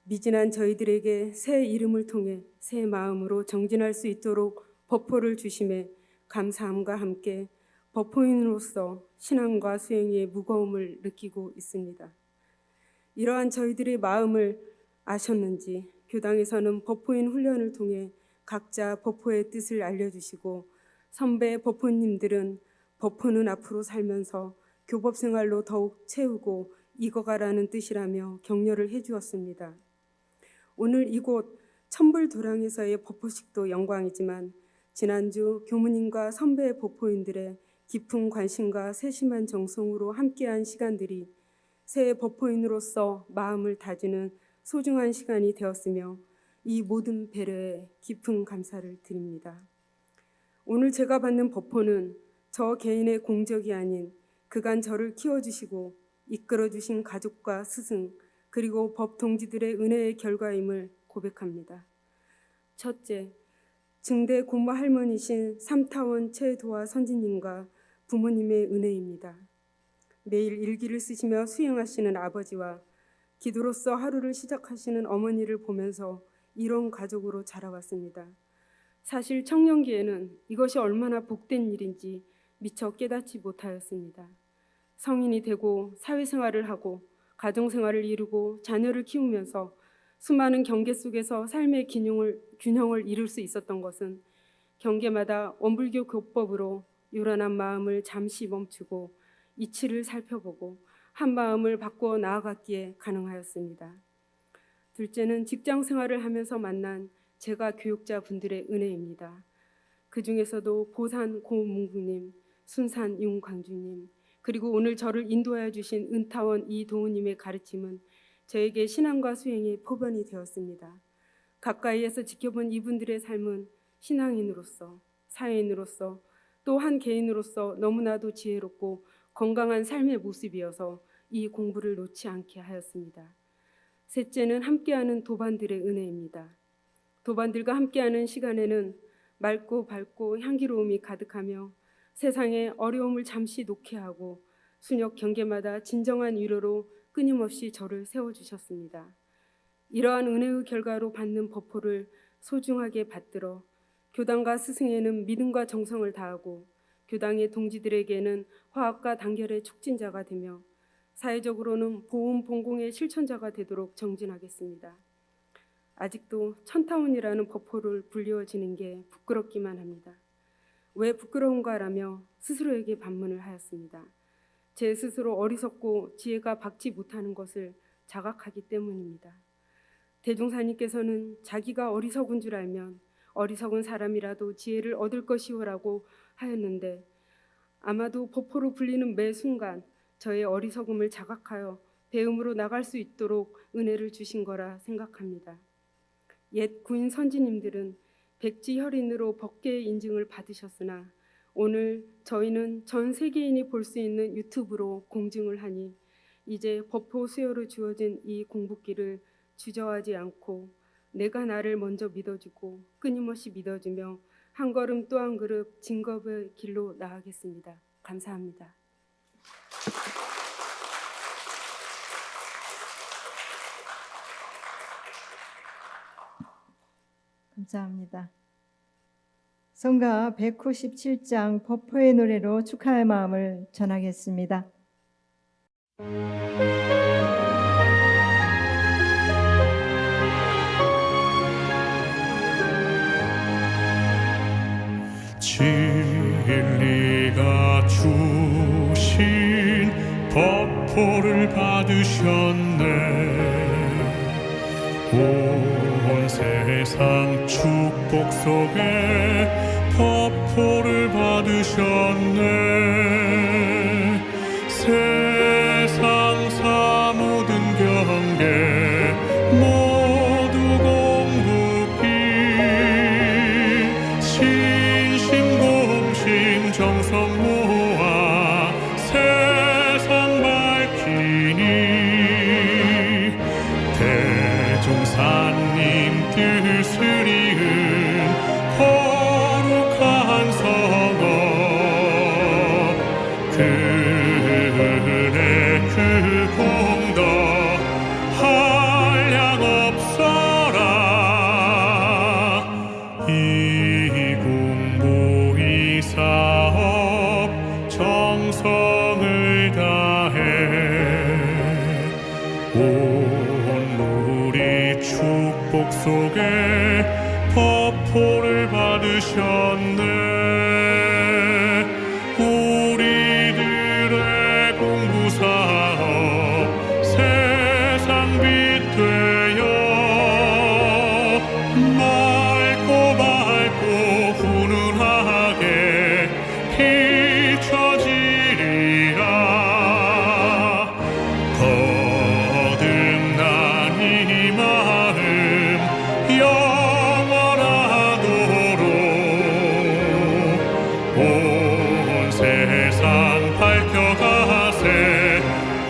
미진한 저희들에게 새 이름을 통해 새 마음으로 정진할 수 있도록 법포를 주심에 감사함과 함께 법포인으로서 신앙과 수행의 무거움을 느끼고 있습니다. 이러한 저희들의 마음을 아셨는지 교당에서는 법포인 훈련을 통해 각자 법포의 뜻을 알려주시고, 선배 법포님들은 법포는 앞으로 살면서 교법생활로 더욱 채우고 익어가라는 뜻이라며 격려를 해주었습니다. 오늘 이곳 천불도량에서의 법포식도 영광이지만, 지난주 교무님과 선배 법포인들의 깊은 관심과 세심한 정성으로 함께한 시간들이 새 법포인으로서 마음을 다지는 소중한 시간이 되었으며, 이 모든 배려에 깊은 감사를 드립니다. 오늘 제가 받는 법포는 저 개인의 공적이 아닌 그간 저를 키워주시고 이끌어주신 가족과 스승 그리고 법 동지들의 은혜의 결과임을 고백합니다. 첫째, 증대 고모 할머니신 삼타원 최도화 선지님과 부모님의 은혜입니다. 매일 일기를 쓰시며 수행하시는 아버지와 기도로서 하루를 시작하시는 어머니를 보면서 이런 가족으로 자라왔습니다. 사실 청년기에는 이것이 얼마나 복된 일인지 미처 깨닫지 못하였습니다. 성인이 되고 사회생활을 하고 가정생활을 이루고 자녀를 키우면서 수많은 경계 속에서 삶의 균형을 이룰 수 있었던 것은 경계마다 원불교 교법으로 요란한 마음을 잠시 멈추고 이치를 살펴보고 한 마음을 바꿔 나아갔기에 가능하였습니다. 둘째는 직장 생활을 하면서 만난 제가 교육자분들의 은혜입니다. 그 중에서도 보산 고문구님, 순산 윤광주님, 그리고 오늘 저를 인도하여 주신 은타원 이도우님의 가르침은 저에게 신앙과 수행의 포변이 되었습니다. 가까이에서 지켜본 이분들의 삶은 신앙인으로서, 사회인으로서, 또 한 개인으로서 너무나도 지혜롭고 건강한 삶의 모습이어서 이 공부를 놓지 않게 하였습니다. 셋째는 함께하는 도반들의 은혜입니다. 도반들과 함께하는 시간에는 맑고 밝고 향기로움이 가득하며 세상의 어려움을 잠시 놓게 하고 순역 경계마다 진정한 위로로 끊임없이 저를 세워주셨습니다. 이러한 은혜의 결과로 받는 법호를 소중하게 받들어 교당과 스승에는 믿음과 정성을 다하고 교당의 동지들에게는 화합과 단결의 촉진자가 되며 사회적으로는 보훈 봉공의 실천자가 되도록 정진하겠습니다. 아직도 천타운이라는 법호를 불리워지는 게 부끄럽기만 합니다. 왜 부끄러운가라며 스스로에게 반문을 하였습니다. 제 스스로 어리석고 지혜가 박지 못하는 것을 자각하기 때문입니다. 대종사님께서는 자기가 어리석은 줄 알면 어리석은 사람이라도 지혜를 얻을 것이오라고 하였는데 아마도 법호로 불리는 매 순간 저의 어리석음을 자각하여 배움으로 나갈 수 있도록 은혜를 주신 거라 생각합니다. 옛 구인 선지님들은 백지혈인으로 법계의 인증을 받으셨으나 오늘 저희는 전 세계인이 볼 수 있는 유튜브로 공증을 하니 이제 법호 수여로 주어진 이 공부길을 주저하지 않고 내가 나를 먼저 믿어주고 끊임없이 믿어주며 한 걸음 또 한 걸음 증거의 길로 나아가겠습니다. 감사합니다. 감사합니다. 성가 197장 법호의 노래로 축하의 마음을 전하겠습니다. 진리가 주신 법호를 받으셨네. 온 세상 축복 속에 법호를 받으셨네. 세상 사 모든 경계 모두 공부길 신심 공신 정성 모아 세상 밝히니 대종사님 뜻을 이은 거룩한 성어 그의 그 공덕 한량 없어라. 이 공부 이 사업 정성을 다해 온 우리 축복 속에 법호를 받으셨네. 우리들의 공부사업 세상 빛 되어 맑고 밝고 훈훈하게 비춰지리라. 거듭난 이 마음 영원하도록 온 세상 밝혀가세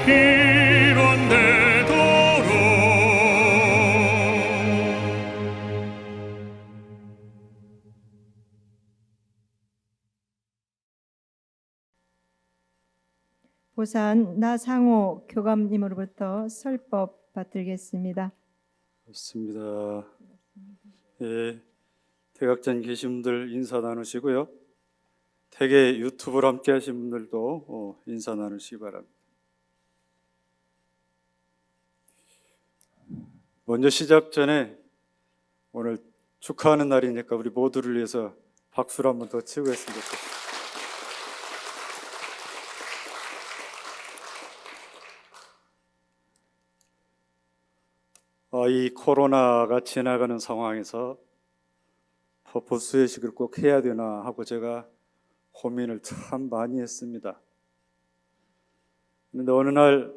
이뤄내도록. 보산 나상호 교감님으로부터 설법 받들겠습니다. 좋습니다. 예, 대각전 계신 분들 인사 나누시고요. 대개 유튜브를 함께 하신 분들도 인사 나누시기 바랍니다. 먼저 시작 전에 오늘 축하하는 날이니까 우리 모두를 위해서 박수를 한번 더 치고 했으면 좋겠습니다. 이 코로나가 지나가는 상황에서 법호 수여식을 꼭 해야 되나 하고 제가 고민을 참 많이 했습니다. 그런데 어느 날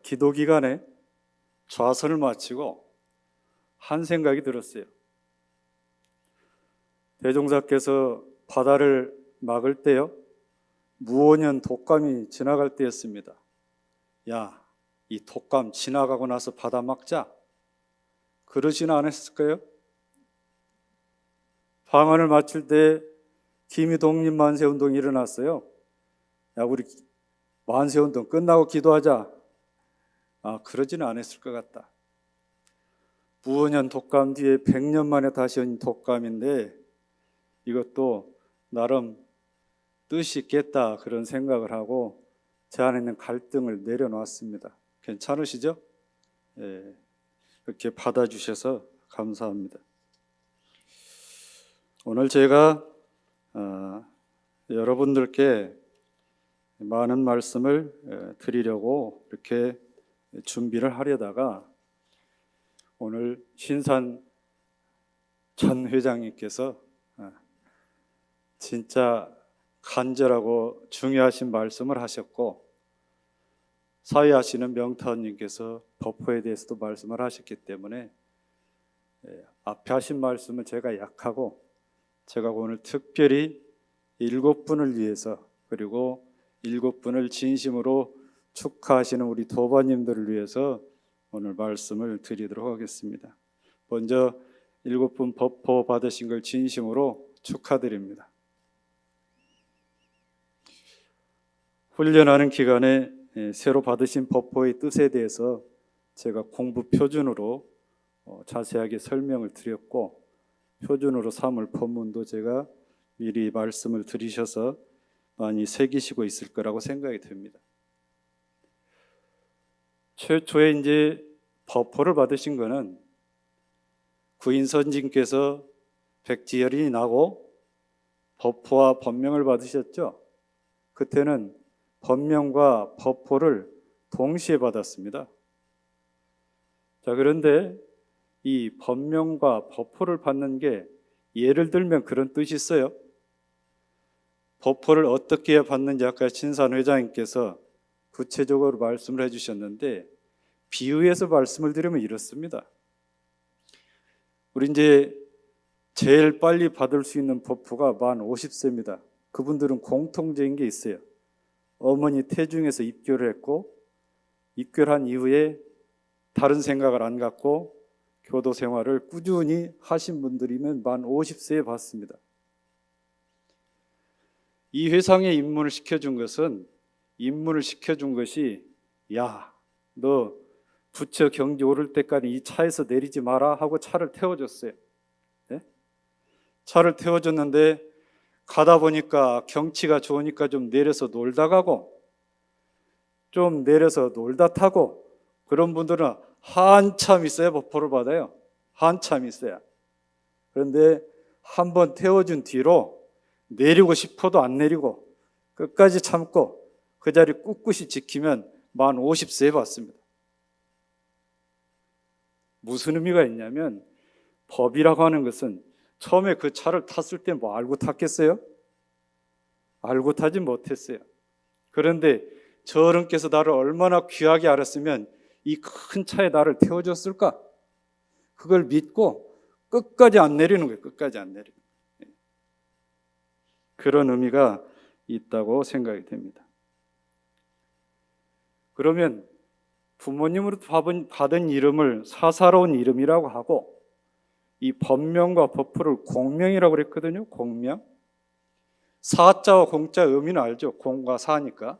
기도 기간에 좌선을 마치고 한 생각이 들었어요. 대종사께서 바다를 막을 때요, 무오년 독감이 지나갈 때였습니다. 야, 이 독감 지나가고 나서 바다 막자, 그러지는 않았을까요? 방언을 마칠 때 기미독립 만세운동이 일어났어요. 야, 우리 만세운동 끝나고 기도하자. 그러지는 않았을 것 같다. 무언년 독감 뒤에 100년 만에 다시 온 독감인데 이것도 나름 뜻이 있겠다 그런 생각을 하고 제 안에 있는 갈등을 내려놓았습니다. 괜찮으시죠? 예, 이렇게 받아주셔서 감사합니다. 오늘 제가 여러분들께 많은 말씀을 드리려고 이렇게 준비를 하려다가 오늘 신산 전 회장님께서 진짜 간절하고 중요하신 말씀을 하셨고 사회하시는 명타원님께서 법포에 대해서도 말씀을 하셨기 때문에 앞에 하신 말씀은 제가 약하고 제가 오늘 특별히 7분을 위해서 그리고 7분을 진심으로 축하하시는 우리 도반님들을 위해서 오늘 말씀을 드리도록 하겠습니다. 먼저 7분 법포 받으신 걸 진심으로 축하드립니다. 훈련하는 기간에 새로 받으신 법포의 뜻에 대해서 제가 공부 표준으로 자세하게 설명을 드렸고 표준으로 삼을 법문도 제가 미리 말씀을 드리셔서 많이 새기시고 있을 거라고 생각이 됩니다. 최초에 이제 법포를 받으신 거는 구인선진께서 백지혈이 나고 법포와 법명을 받으셨죠. 그때는 법명과 법포를 동시에 받았습니다. 자, 그런데 이 법명과 법포를 받는 게 예를 들면 그런 뜻이 있어요. 법포를 어떻게 받는지 아까 신산 회장님께서 구체적으로 말씀을 해주셨는데 비유해서 말씀을 드리면 이렇습니다. 우리 이제 제일 빨리 받을 수 있는 법포가 만 50세입니다. 그분들은 공통적인 게 있어요. 어머니 태중에서 입교를 했고 입교한 이후에 다른 생각을 안 갖고 교도 생활을 꾸준히 하신 분들이면 만 50세에 받습니다. 이 회상에 입문을 시켜준 것이 야, 너 부처 경지 오를 때까지 이 차에서 내리지 마라 하고 차를 태워줬어요. 네? 차를 태워줬는데 가다 보니까 경치가 좋으니까 좀 내려서 놀다 가고 좀 내려서 놀다 타고 그런 분들은 한참 있어야 법포를 받아요. 한참 있어야. 그런데 한번 태워준 뒤로 내리고 싶어도 안 내리고 끝까지 참고 그 자리 꿋꿋이 지키면 만 50세에 받습니다. 무슨 의미가 있냐면 법이라고 하는 것은 처음에 그 차를 탔을 때 뭐 알고 탔겠어요? 알고 타지 못했어요. 그런데 저 어른께서 나를 얼마나 귀하게 알았으면 이 큰 차에 나를 태워줬을까? 그걸 믿고 끝까지 안 내리는 거예요. 끝까지 안 내리는 거예요. 그런 의미가 있다고 생각이 됩니다. 그러면 부모님으로 받은 이름을 사사로운 이름이라고 하고 이 법명과 법포를 공명이라고 그랬거든요. 공명. 사자와 공자 의미는 알죠. 공과 사니까.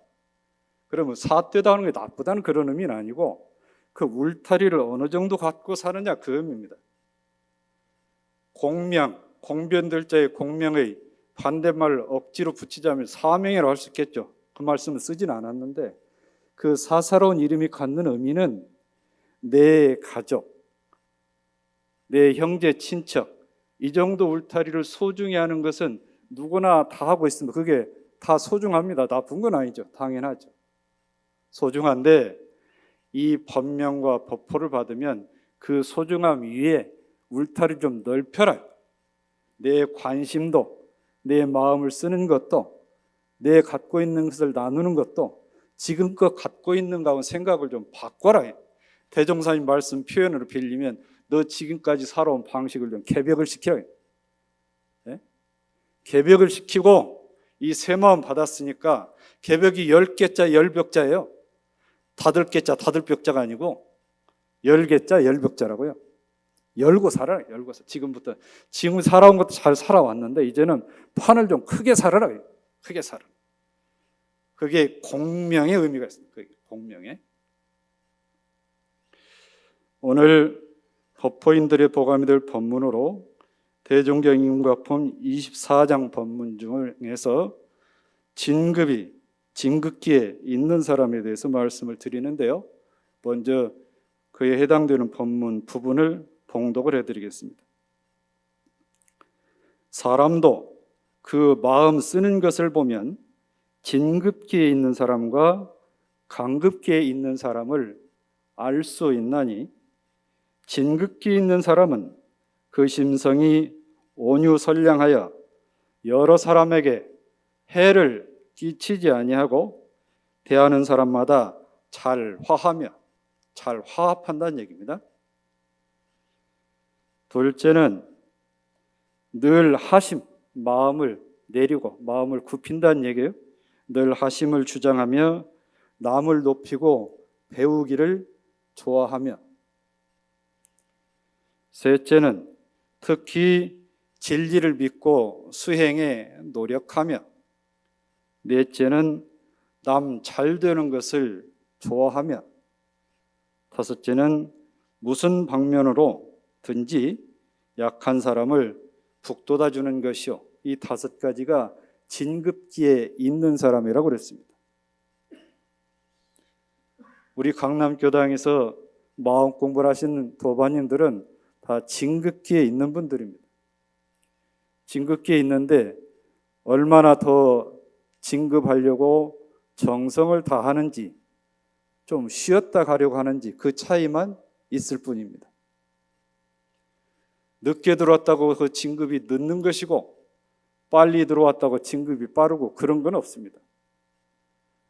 그러면 사되다 하는 게 나쁘다는 그런 의미는 아니고 그 울타리를 어느 정도 갖고 사느냐 그 의미입니다. 공명, 공변들자의 공명의 반대말을 억지로 붙이자면 사명이라고 할 수 있겠죠. 그 말씀을 쓰진 않았는데 그 사사로운 이름이 갖는 의미는 내 가족, 내 형제, 친척 이 정도 울타리를 소중히 하는 것은 누구나 다 하고 있습니다. 그게 다 소중합니다. 나쁜 건 아니죠. 당연하죠. 소중한데 이 법명과 법포를 받으면 그 소중함 위에 울타리 좀 넓혀라. 내 관심도 내 마음을 쓰는 것도 내 갖고 있는 것을 나누는 것도 지금껏 갖고 있는 가운데 생각을 좀 바꿔라. 대종사님 말씀 표현으로 빌리면 너 지금까지 살아온 방식을 좀 개벽을 시키라. 네? 개벽을 시키고 이 새 마음 받았으니까 개벽이 10개자 10벽자예요. 다들개자 다들벽자가 아니고 10개자 10벽자라고요. 열고 살아라. 열고 지금부터 지금 살아온 것도 잘 살아왔는데 이제는 판을 좀 크게 살아라. 크게 살아. 그게 공명의 의미가 있습니다. 그게 공명의. 오늘 법포인들의 보감이 될 법문으로 대종경임과품 24장 법문 중에서 진급기에 있는 사람에 대해서 말씀을 드리는데요. 먼저 그에 해당되는 법문 부분을 봉독을 해드리겠습니다. 사람도 그 마음 쓰는 것을 보면 진급기에 있는 사람과 간급기에 있는 사람을 알 수 있나니 진급기에 있는 사람은 그 심성이 온유선량하여 여러 사람에게 해를 끼치지 아니하고 대하는 사람마다 잘 화합한다는 얘기입니다. 둘째는 늘 하심, 마음을 내리고 마음을 굽힌다는 얘기예요. 늘 하심을 주장하며 남을 높이고 배우기를 좋아하며, 셋째는 특히 진리를 믿고 수행에 노력하며, 넷째는 남 잘 되는 것을 좋아하며, 다섯째는 무슨 방면으로든지 약한 사람을 북돋아 주는 것이요. 이 5가지가 진급기에 있는 사람이라고 그랬습니다. 우리 강남교당에서 마음 공부를 하시는 도반님들은 다 진급기에 있는 분들입니다. 진급기에 있는데 얼마나 더 진급하려고 정성을 다하는지, 좀 쉬었다 가려고 하는지 그 차이만 있을 뿐입니다. 늦게 들어왔다고 그 진급이 늦는 것이고 빨리 들어왔다고 진급이 빠르고 그런 건 없습니다.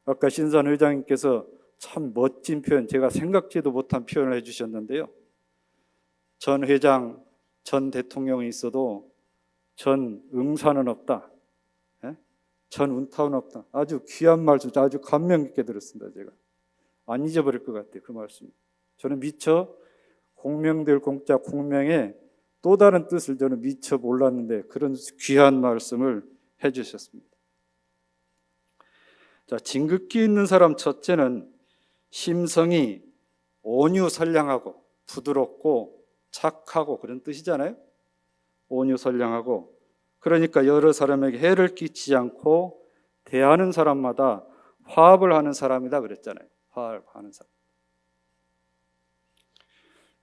아까 신산 회장님께서 참 멋진 표현, 제가 생각지도 못한 표현을 해주셨는데요. 전 회장, 전 대통령이 있어도 전 응사는 없다, 전 운타는 없다. 아주 귀한 말씀, 아주 감명 깊게 들었습니다. 제가 안 잊어버릴 것 같아요, 그 말씀. 저는 미처 공명될 공자 공명의 또 다른 뜻을 저는 미처 몰랐는데 그런 귀한 말씀을 해주셨습니다. 자, 진급기 있는 사람 첫째는 심성이 온유선량하고 부드럽고 착하고 그런 뜻이잖아요. 온유선량하고, 그러니까 여러 사람에게 해를 끼치지 않고 대하는 사람마다 화합을 하는 사람이다 그랬잖아요. 화합하는 사람.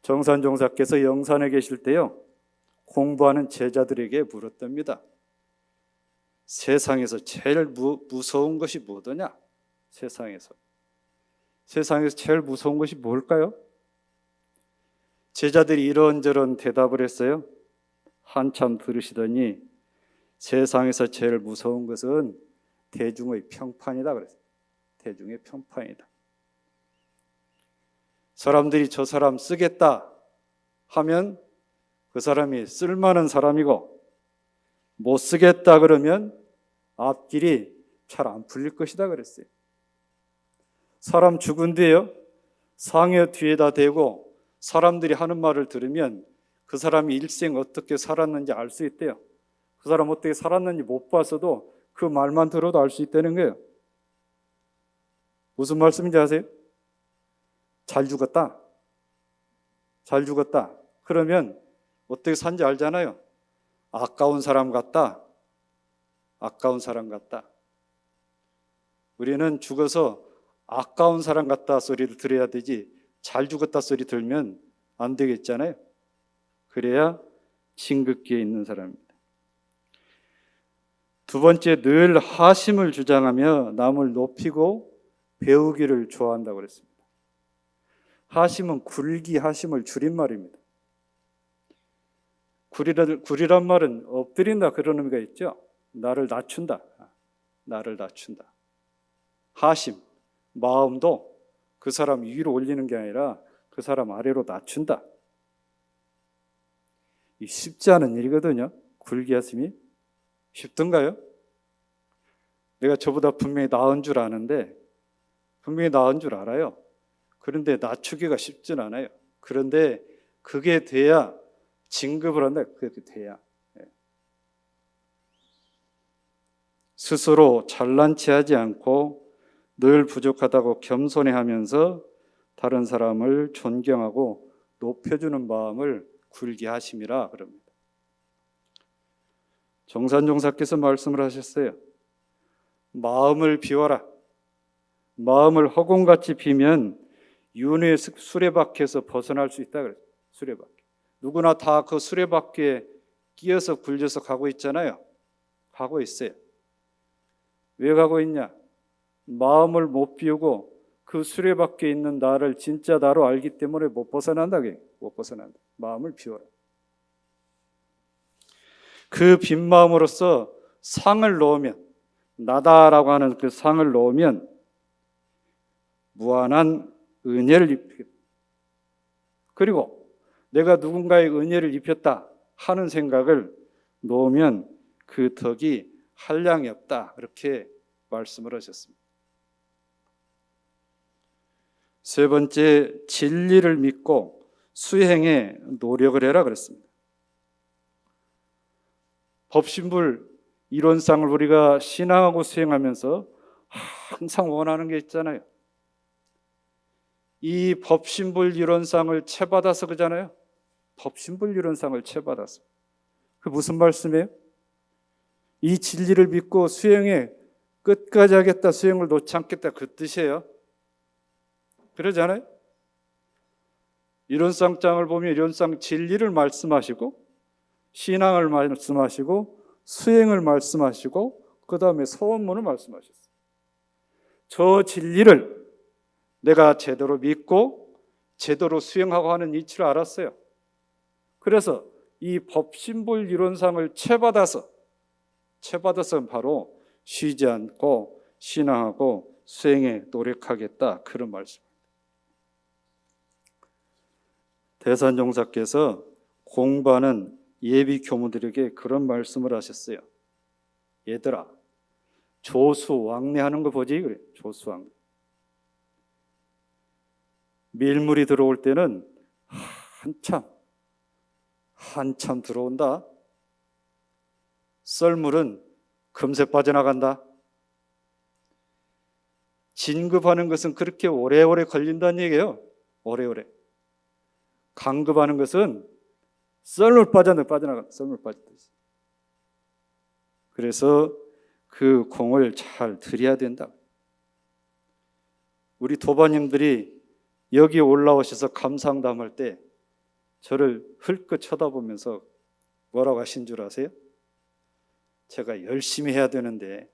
정산종사께서 영산에 계실 때요, 공부하는 제자들에게 물었답니다. 세상에서 제일 무서운 것이 뭐더냐? 세상에서 제일 무서운 것이 뭘까요? 제자들이 이런저런 대답을 했어요. 한참 들으시더니 세상에서 제일 무서운 것은 대중의 평판이다 그랬어요. 대중의 평판이다. 사람들이 저 사람 쓰겠다 하면 그 사람이 쓸만한 사람이고, 못 쓰겠다 그러면 앞길이 잘 안 풀릴 것이다 그랬어요. 사람 죽은 뒤에요, 상여 뒤에다 대고 사람들이 하는 말을 들으면 그 사람이 일생 어떻게 살았는지 알 수 있대요. 그 사람 어떻게 살았는지 못 봤어도 그 말만 들어도 알 수 있다는 거예요. 무슨 말씀인지 아세요? 잘 죽었다. 잘 죽었다. 그러면 어떻게 산지 알잖아요. 아까운 사람 같다. 아까운 사람 같다. 우리는 죽어서 아까운 사람 같다 소리를 들어야 되지 잘 죽었다 소리 들면 안 되겠잖아요. 그래야 진급기에 있는 사람입니다. 두 번째, 늘 하심을 주장하며 남을 높이고 배우기를 좋아한다고 그랬습니다. 하심은 굴기 하심을 줄임말입니다. 굴이란 말은 엎드린다 그런 의미가 있죠. 나를 낮춘다. 나를 낮춘다. 하심, 마음도 그 사람 위로 올리는 게 아니라 그 사람 아래로 낮춘다. 이 쉽지 않은 일이거든요. 굴기 하심이 쉽던가요? 내가 저보다 분명히 나은 줄 아는데, 분명히 나은 줄 알아요. 그런데 낮추기가 쉽진 않아요. 그런데 그게 돼야 진급을 한다. 그렇게 돼야. 스스로 잘난 체하지 않고 늘 부족하다고 겸손해하면서 다른 사람을 존경하고 높여주는 마음을 굳게 하심이라 그럽니다. 정산종사께서 말씀을 하셨어요. 마음을 비워라. 마음을 허공같이 비면 윤회의 수레바퀴에서 벗어날 수 있다 그랬어요. 수레바퀴. 누구나 다 그 수레바퀴에 끼어서 굴려서 가고 있잖아요. 가고 있어요. 왜 가고 있냐? 마음을 못 비우고 그 수레바퀴에 있는 나를 진짜 나로 알기 때문에 못 벗어난다. 못 벗어난다. 마음을 비워라. 그 빈 마음으로서 상을 놓으면, 나다라고 하는 그 상을 놓으면 무한한 은혜를 입히겠다. 그리고 내가 누군가의 은혜를 입혔다 하는 생각을 놓으면 그 덕이 한량이 없다. 그렇게 말씀을 하셨습니다. 세 번째, 진리를 믿고 수행에 노력을 해라 그랬습니다. 법신불 이론상을 우리가 신앙하고 수행하면서 항상 원하는 게 있잖아요. 이 법신불 이론상을 채받아서 그잖아요. 법신불 이론상을 채받아서. 그 무슨 말씀이에요? 이 진리를 믿고 수행에 끝까지 하겠다, 수행을 놓지 않겠다, 그 뜻이에요. 그러잖아요. 이론상장을 보면 이론상 진리를 말씀하시고 신앙을 말씀하시고 수행을 말씀하시고 그 다음에 서원문을 말씀하셨어요. 저 진리를 내가 제대로 믿고 제대로 수행하고 하는 이치를 알았어요. 그래서 이 법신불 이론상을 채받아서 바로 쉬지 않고 신앙하고 수행에 노력하겠다, 그런 말씀입니다. 대산종사께서 공부하는 예비 교무들에게 그런 말씀을 하셨어요. 얘들아, 조수왕래하는 거 보지? 그래. 조수왕래. 밀물이 들어올 때는 한참 들어온다. 썰물은 금세 빠져나간다. 진급하는 것은 그렇게 오래오래 걸린다는 얘기예요. 오래오래. 강급하는 것은 썰물 빠져나간다. 썰물 빠지듯이. 그래서 그 공을 잘 들여야 된다. 우리 도반님들이 여기 올라오셔서 감상담할 때 저를 흘끗 쳐다보면서 뭐라고 하신 줄 아세요? 제가 열심히 해야 되는데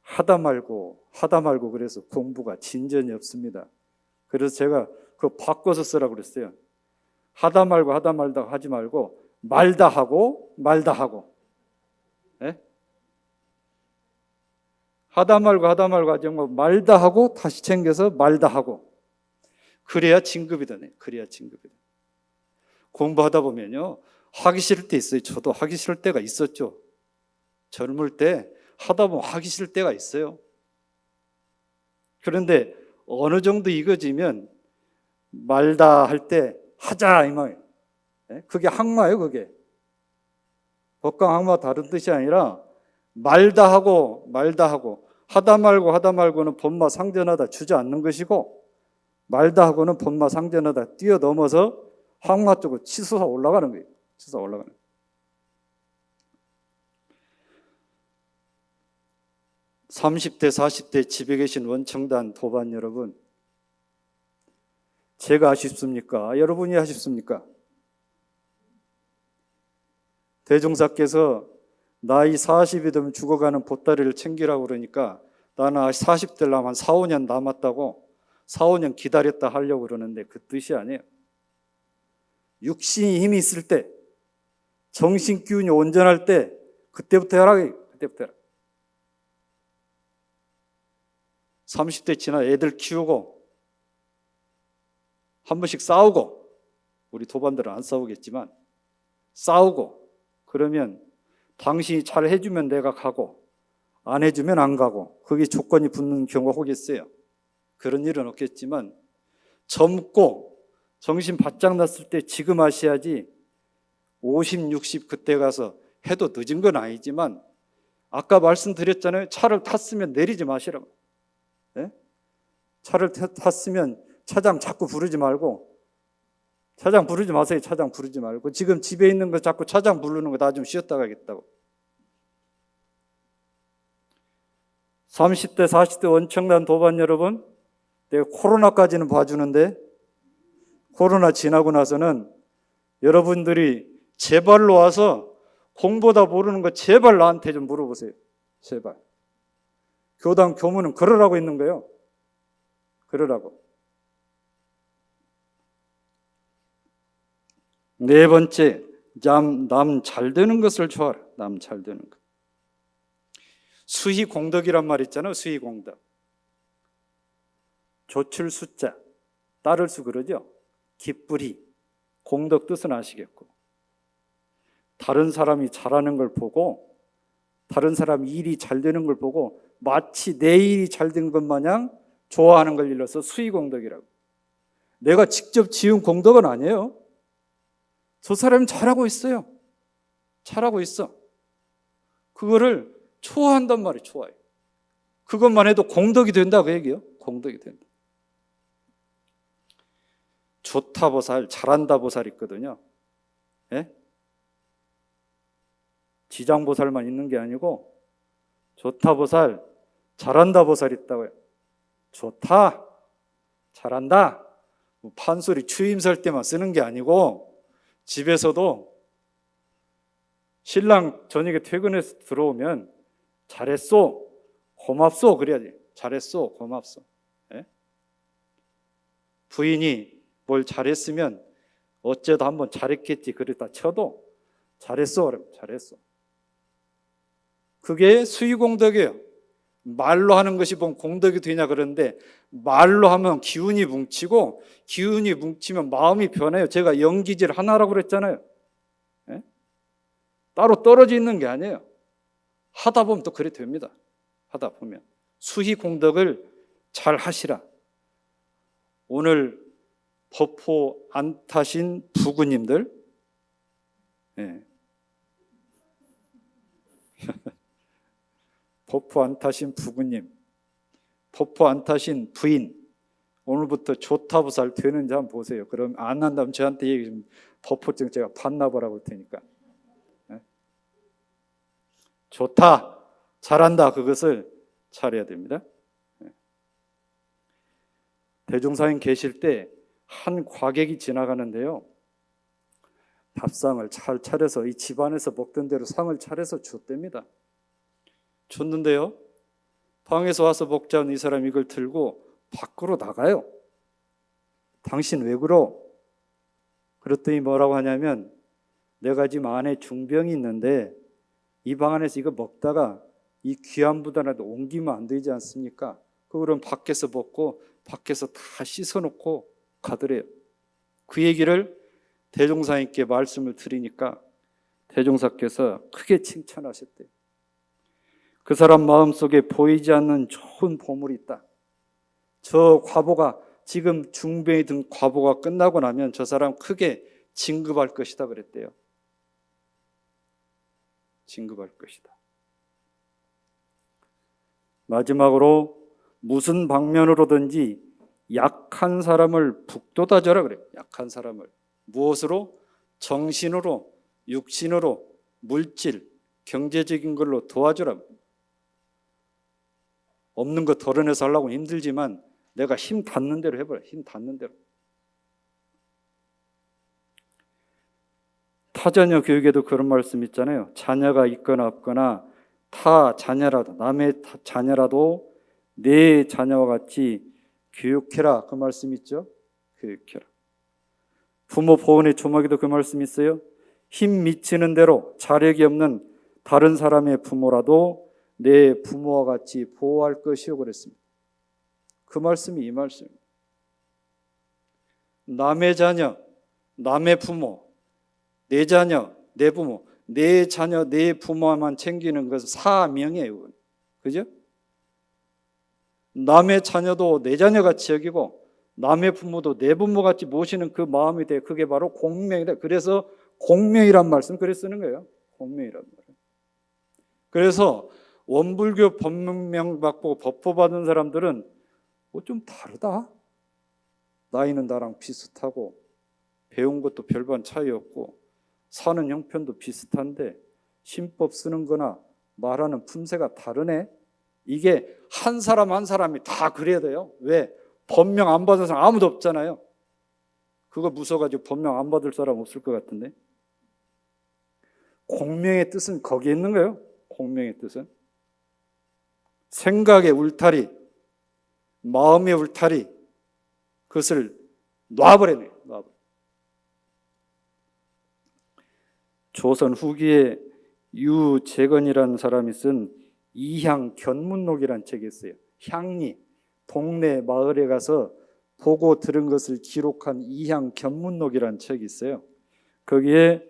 하다 말고 그래서 공부가 진전이 없습니다. 그래서 제가 그거 바꿔서 쓰라고 그랬어요. 하다 말다 하지 말고 말다 하고 예? 하다 말고 하지 말고 말다 하고 다시 챙겨서 말다 하고, 그래야 진급이 되네. 그래야 진급이 돼. 공부하다 보면요, 하기 싫을 때 있어요. 저도 하기 싫을 때가 있었죠. 젊을 때 하다 보면 하기 싫을 때가 있어요. 그런데 어느 정도 익어지면 말다 할 때 하자 이 말이에요. 그게 항마예요. 그게 법강 항마 다른 뜻이 아니라 말다 하고 하다 말고는 법마 상전하다 주저앉는 것이고, 말다 하고는 법마 상전하다 뛰어넘어서 항마 쪽으로 치솟아 올라가는 거예요. 치솟아 올라가는 거예요. 30대, 40대 집에 계신 원청단 도반 여러분, 제가 아쉽습니까? 여러분이 아쉽습니까? 대종사께서 나이 40이 되면 죽어가는 보따리를 챙기라고 그러니까 나는 아직 40대 되려면 한 4, 5년 남았다고 4, 5년 기다렸다 하려고 그러는데 그 뜻이 아니에요. 육신이 힘이 있을 때, 정신 기운이 온전할 때 그때부터 해라. 그때부터 해라. 30대 지나 애들 키우고 한 번씩 싸우고, 우리 도반들은 안 싸우겠지만 싸우고, 그러면 당신이 잘 해주면 내가 가고 안 해주면 안 가고, 그게 조건이 붙는 경우가 혹있어요. 그런 일은 없겠지만 젊고 정신 바짝 났을 때 지금 하셔야지 50, 60 그때 가서 해도 늦은 건 아니지만 아까 말씀드렸잖아요. 차를 탔으면 내리지 마시라고. 네? 차를 탔으면 차장 자꾸 부르지 말고 차장 부르지 마세요. 차장 부르지 말고. 지금 집에 있는 거 자꾸 차장 부르는 거 나 좀 쉬었다 가겠다고. 30대, 40대 원청단 도반 여러분, 내가 코로나까지는 봐주는데 코로나 지나고 나서는 여러분들이 제발로 와서 공보다 모르는 거 제발 나한테 좀 물어보세요. 제발. 교당 교무는 그러라고 있는 거예요. 그러라고. 네 번째, 남 잘 되는 것을 좋아하라. 남 잘 되는 것. 수희 공덕이란 말 있잖아요. 수희 공덕. 조출 숫자, 따를 수 그러죠. 기쁘리, 공덕 뜻은 아시겠고. 다른 사람이 잘하는 걸 보고, 다른 사람 일이 잘 되는 걸 보고 마치 내 일이 잘 된 것 마냥 좋아하는 걸 일러서 수희 공덕이라고. 내가 직접 지은 공덕은 아니에요. 저 사람이 잘하고 있어요. 잘하고 있어. 그거를 좋아한단 말이에요. 좋아해. 그것만 해도 공덕이 된다 그 얘기예요. 공덕이 된다. 좋다 보살, 잘한다 보살 있거든요. 예? 지장 보살만 있는 게 아니고 좋다 보살, 잘한다 보살 있다고요. 좋다, 잘한다. 판소리 추임설 때만 쓰는 게 아니고 집에서도 신랑 저녁에 퇴근해서 들어오면 잘했소, 고맙소 그래야지. 잘했소, 고맙소. 예? 부인이 뭘 잘했으면 어째도 한번 잘했겠지 그랬다 쳐도 잘했어 그러면 잘했어. 그게 수의공덕이에요. 말로 하는 것이 뭔 공덕이 되냐 그러는데 말로 하면 기운이 뭉치고 기운이 뭉치면 마음이 변해요. 제가 영기질 하나라고 그랬잖아요. 예? 따로 떨어져 있는 게 아니에요. 하다 보면 또 그래 됩니다. 하다 보면 수의공덕을 잘 하시라. 오늘 법포 안 타신 부구님들, 예. 법포 안 타신 부구님, 법포 안 타신 부인, 오늘부터 조타보살 되는지 한번 보세요. 그럼 안 한다면 저한테 얘기 좀, 법포증 제가 반납하라고 할 테니까. 예? 좋다, 잘한다, 그것을 잘해야 됩니다. 예. 대종사님 계실 때 한 과객이 지나가는데요. 밥상을 잘 차려서 이 집안에서 먹던 대로 상을 차려서 줬답니다. 줬는데요. 방에서 와서 먹자는 이 사람이 이걸 들고 밖으로 나가요. 당신 왜 그러? 그랬더니 뭐라고 하냐면 내가 지금 안에 중병이 있는데 이 방 안에서 이거 먹다가 이 귀한 부단에도 옮기면 안 되지 않습니까? 그럼 밖에서 먹고 밖에서 다 씻어놓고 가더래요. 그 얘기를 대종사님께 말씀을 드리니까 대종사께서 크게 칭찬하셨대요. 그 사람 마음속에 보이지 않는 좋은 보물이 있다. 저 과보가 지금 중병이 든 과보가 끝나고 나면 저 사람 크게 진급할 것이다 그랬대요. 진급할 것이다. 마지막으로 무슨 방면으로든지 약한 사람을 북돋아줘라 그래요. 약한 사람을. 무엇으로? 정신으로, 육신으로, 물질, 경제적인 걸로 도와주라. 없는 거 덜어내서 하려고 힘들지만 내가 힘 닿는 대로 해버려. 힘 닿는 대로. 타자녀 교육에도 그런 말씀 있잖아요. 자녀가 있거나 없거나 타 자녀라도, 남의 자녀라도 내 자녀와 같이 교육해라. 그 말씀 있죠? 교육해라. 부모 보훈의 조목에도 그 말씀 있어요. 힘 미치는 대로 자력이 없는 다른 사람의 부모라도 내 부모와 같이 보호할 것이요 그랬습니다. 그 말씀이 이 말씀입니다. 남의 자녀, 남의 부모, 내 자녀, 내 부모, 내 자녀, 내 부모만 챙기는 것은 사명이에요. 그죠? 남의 자녀도 내 자녀같이 여기고 남의 부모도 내 부모같이 모시는 그 마음이 돼. 그게 바로 공명이다. 그래서 공명이란 말씀 그래 쓰는 거예요. 공명이란 말. 그래서 원불교 법명 받고 법포 받은 사람들은 좀 다르다. 나이는 나랑 비슷하고 배운 것도 별반 차이 없고 사는 형편도 비슷한데 신법 쓰는 거나 말하는 품새가 다르네. 이게 한 사람 한 사람이 다 그래야 돼요. 왜? 법명 안 받은 사람 아무도 없잖아요. 그거 무서워가지고 법명 안 받을 사람 없을 것 같은데. 공명의 뜻은 거기에 있는 거예요. 공명의 뜻은 생각의 울타리, 마음의 울타리, 그것을 놔버리네요. 조선 후기에 유재건이라는 사람이 쓴 이향 견문록이라는 책이 있어요. 향리, 동네 마을에 가서 보고 들은 것을 기록한 이향 견문록이라는 책이 있어요. 거기에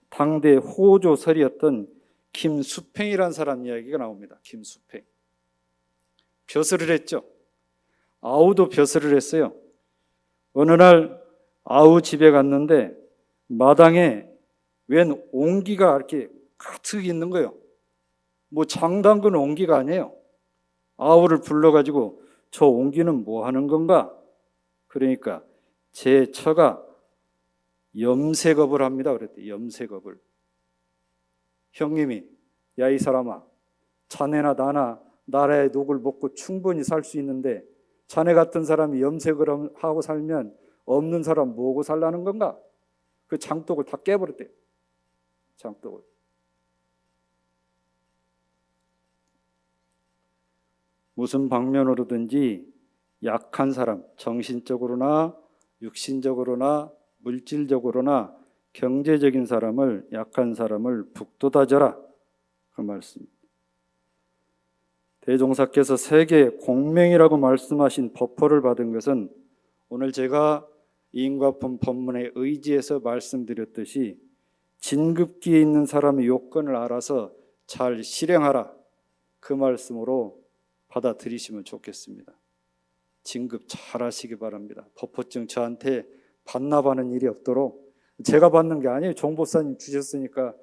당대 호조설이었던 김수팽이라는 사람 이야기가 나옵니다. 김수팽. 벼슬을 했죠. 아우도 벼슬을 했어요. 어느 날 아우 집에 갔는데 마당에 웬 옹기가 이렇게 가득 있는 거예요. 뭐 장담근 옹기가 아니에요. 아우를 불러가지고 저 옹기는 뭐 하는 건가? 그러니까 제 처가 염색업을 합니다. 그랬대. 염색업을. 형님이 야 이 사람아, 자네나 나나 나라의 녹을 먹고 충분히 살 수 있는데 자네 같은 사람이 염색을 하고 살면 없는 사람 뭐고 살라는 건가? 그 장독을 다 깨버렸대요. 장독을. 무슨 방면으로든지 약한 사람, 정신적으로나 육신적으로나 물질적으로나 경제적인 사람을, 약한 사람을 북돋아줘라. 그 말씀. 대종사께서 세계 공명이라고 말씀하신 법호를 받은 것은 오늘 제가 이인과품 법문에 의지해서 말씀드렸듯이 진급기에 있는 사람의 요건을 알아서 잘 실행하라. 그 말씀으로 받아들이시면 좋겠습니다. 진급 잘 하시기 바랍니다. 법호증 저한테 반납하는 일이 없도록, 제가 받는 게 아니에요. 종법사님 주셨으니까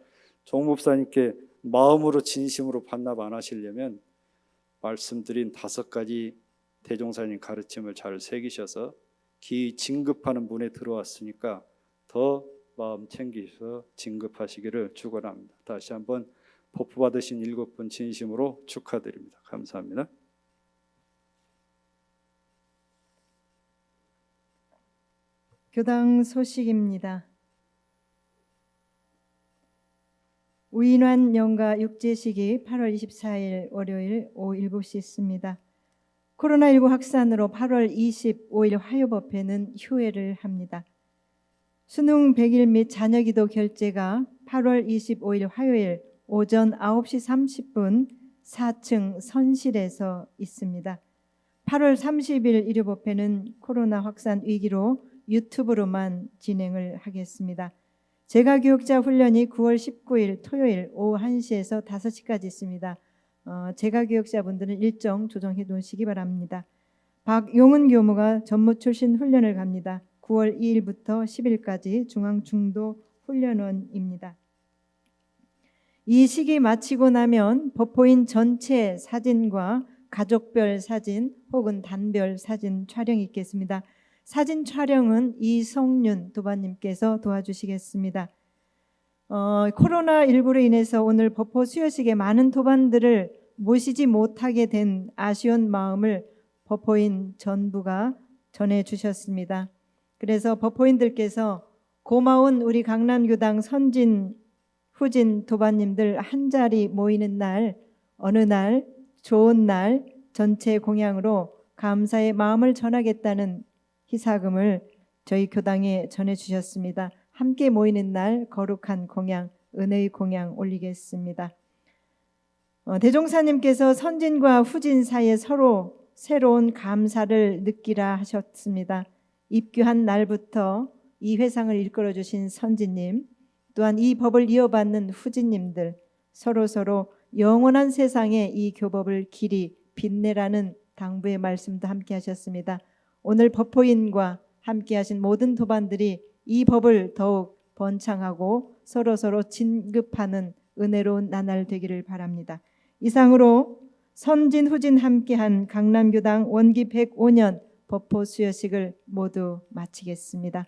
종법사님께 마음으로 진심으로 반납 안 하시려면 말씀드린 5가지 대종사님 가르침을 잘 새기셔서 기 진급하는 문에 들어왔으니까 더 마음 챙기셔서 진급하시기를 축원합니다. 다시 한번 법호 받으신 7분 진심으로 축하드립니다. 감사합니다. 교당 소식입니다. 우인환 영가 육제식이 8월 24일 월요일 오후 7시 있습니다. 코로나19 확산으로 8월 25일 화요법회는 휴회를 합니다. 수능 100일 및 자녀기도 결제가 8월 25일 화요일 오전 9시 30분 4층 선실에서 있습니다. 8월 30일 일요법회는 코로나 확산 위기로 유튜브로만 진행을 하겠습니다. 재가교육자 훈련이 9월 19일 토요일 오후 1시에서 5시까지 있습니다. 재가교육자분들은 일정 조정해 두시기 바랍니다. 박용은 교무가 전무 출신 훈련을 갑니다. 9월 2일부터 10일까지 중앙중도 훈련원입니다. 이 시기 마치고 나면 법호인 전체 사진과 가족별 사진 혹은 단별 사진 촬영이 있겠습니다. 사진 촬영은 이성윤 도반님께서 도와주시겠습니다. 코로나19로 인해서 오늘 법호 수여식에 많은 도반들을 모시지 못하게 된 아쉬운 마음을 법호인 전부가 전해주셨습니다. 그래서 법호인들께서 고마운 우리 강남교당 선진, 후진 도반님들 한자리 모이는 날, 어느 날, 좋은 날 전체 공양으로 감사의 마음을 전하겠다는 희사금을 저희 교당에 전해주셨습니다. 함께 모이는 날 거룩한 공양, 은혜의 공양 올리겠습니다. 대종사님께서 선진과 후진 사이에 서로 새로운 감사를 느끼라 하셨습니다. 입교한 날부터 이 회상을 이끌어 주신 선진님, 또한 이 법을 이어받는 후진님들, 서로 영원한 세상에 이 교법을 길이 빛내라는 당부의 말씀도 함께 하셨습니다. 오늘 법호인과 함께 하신 모든 도반들이 이 법을 더욱 번창하고 서로 진급하는 은혜로운 나날 되기를 바랍니다. 이상으로 선진 후진 함께한 강남교당 원기 105년 법호 수여식을 모두 마치겠습니다.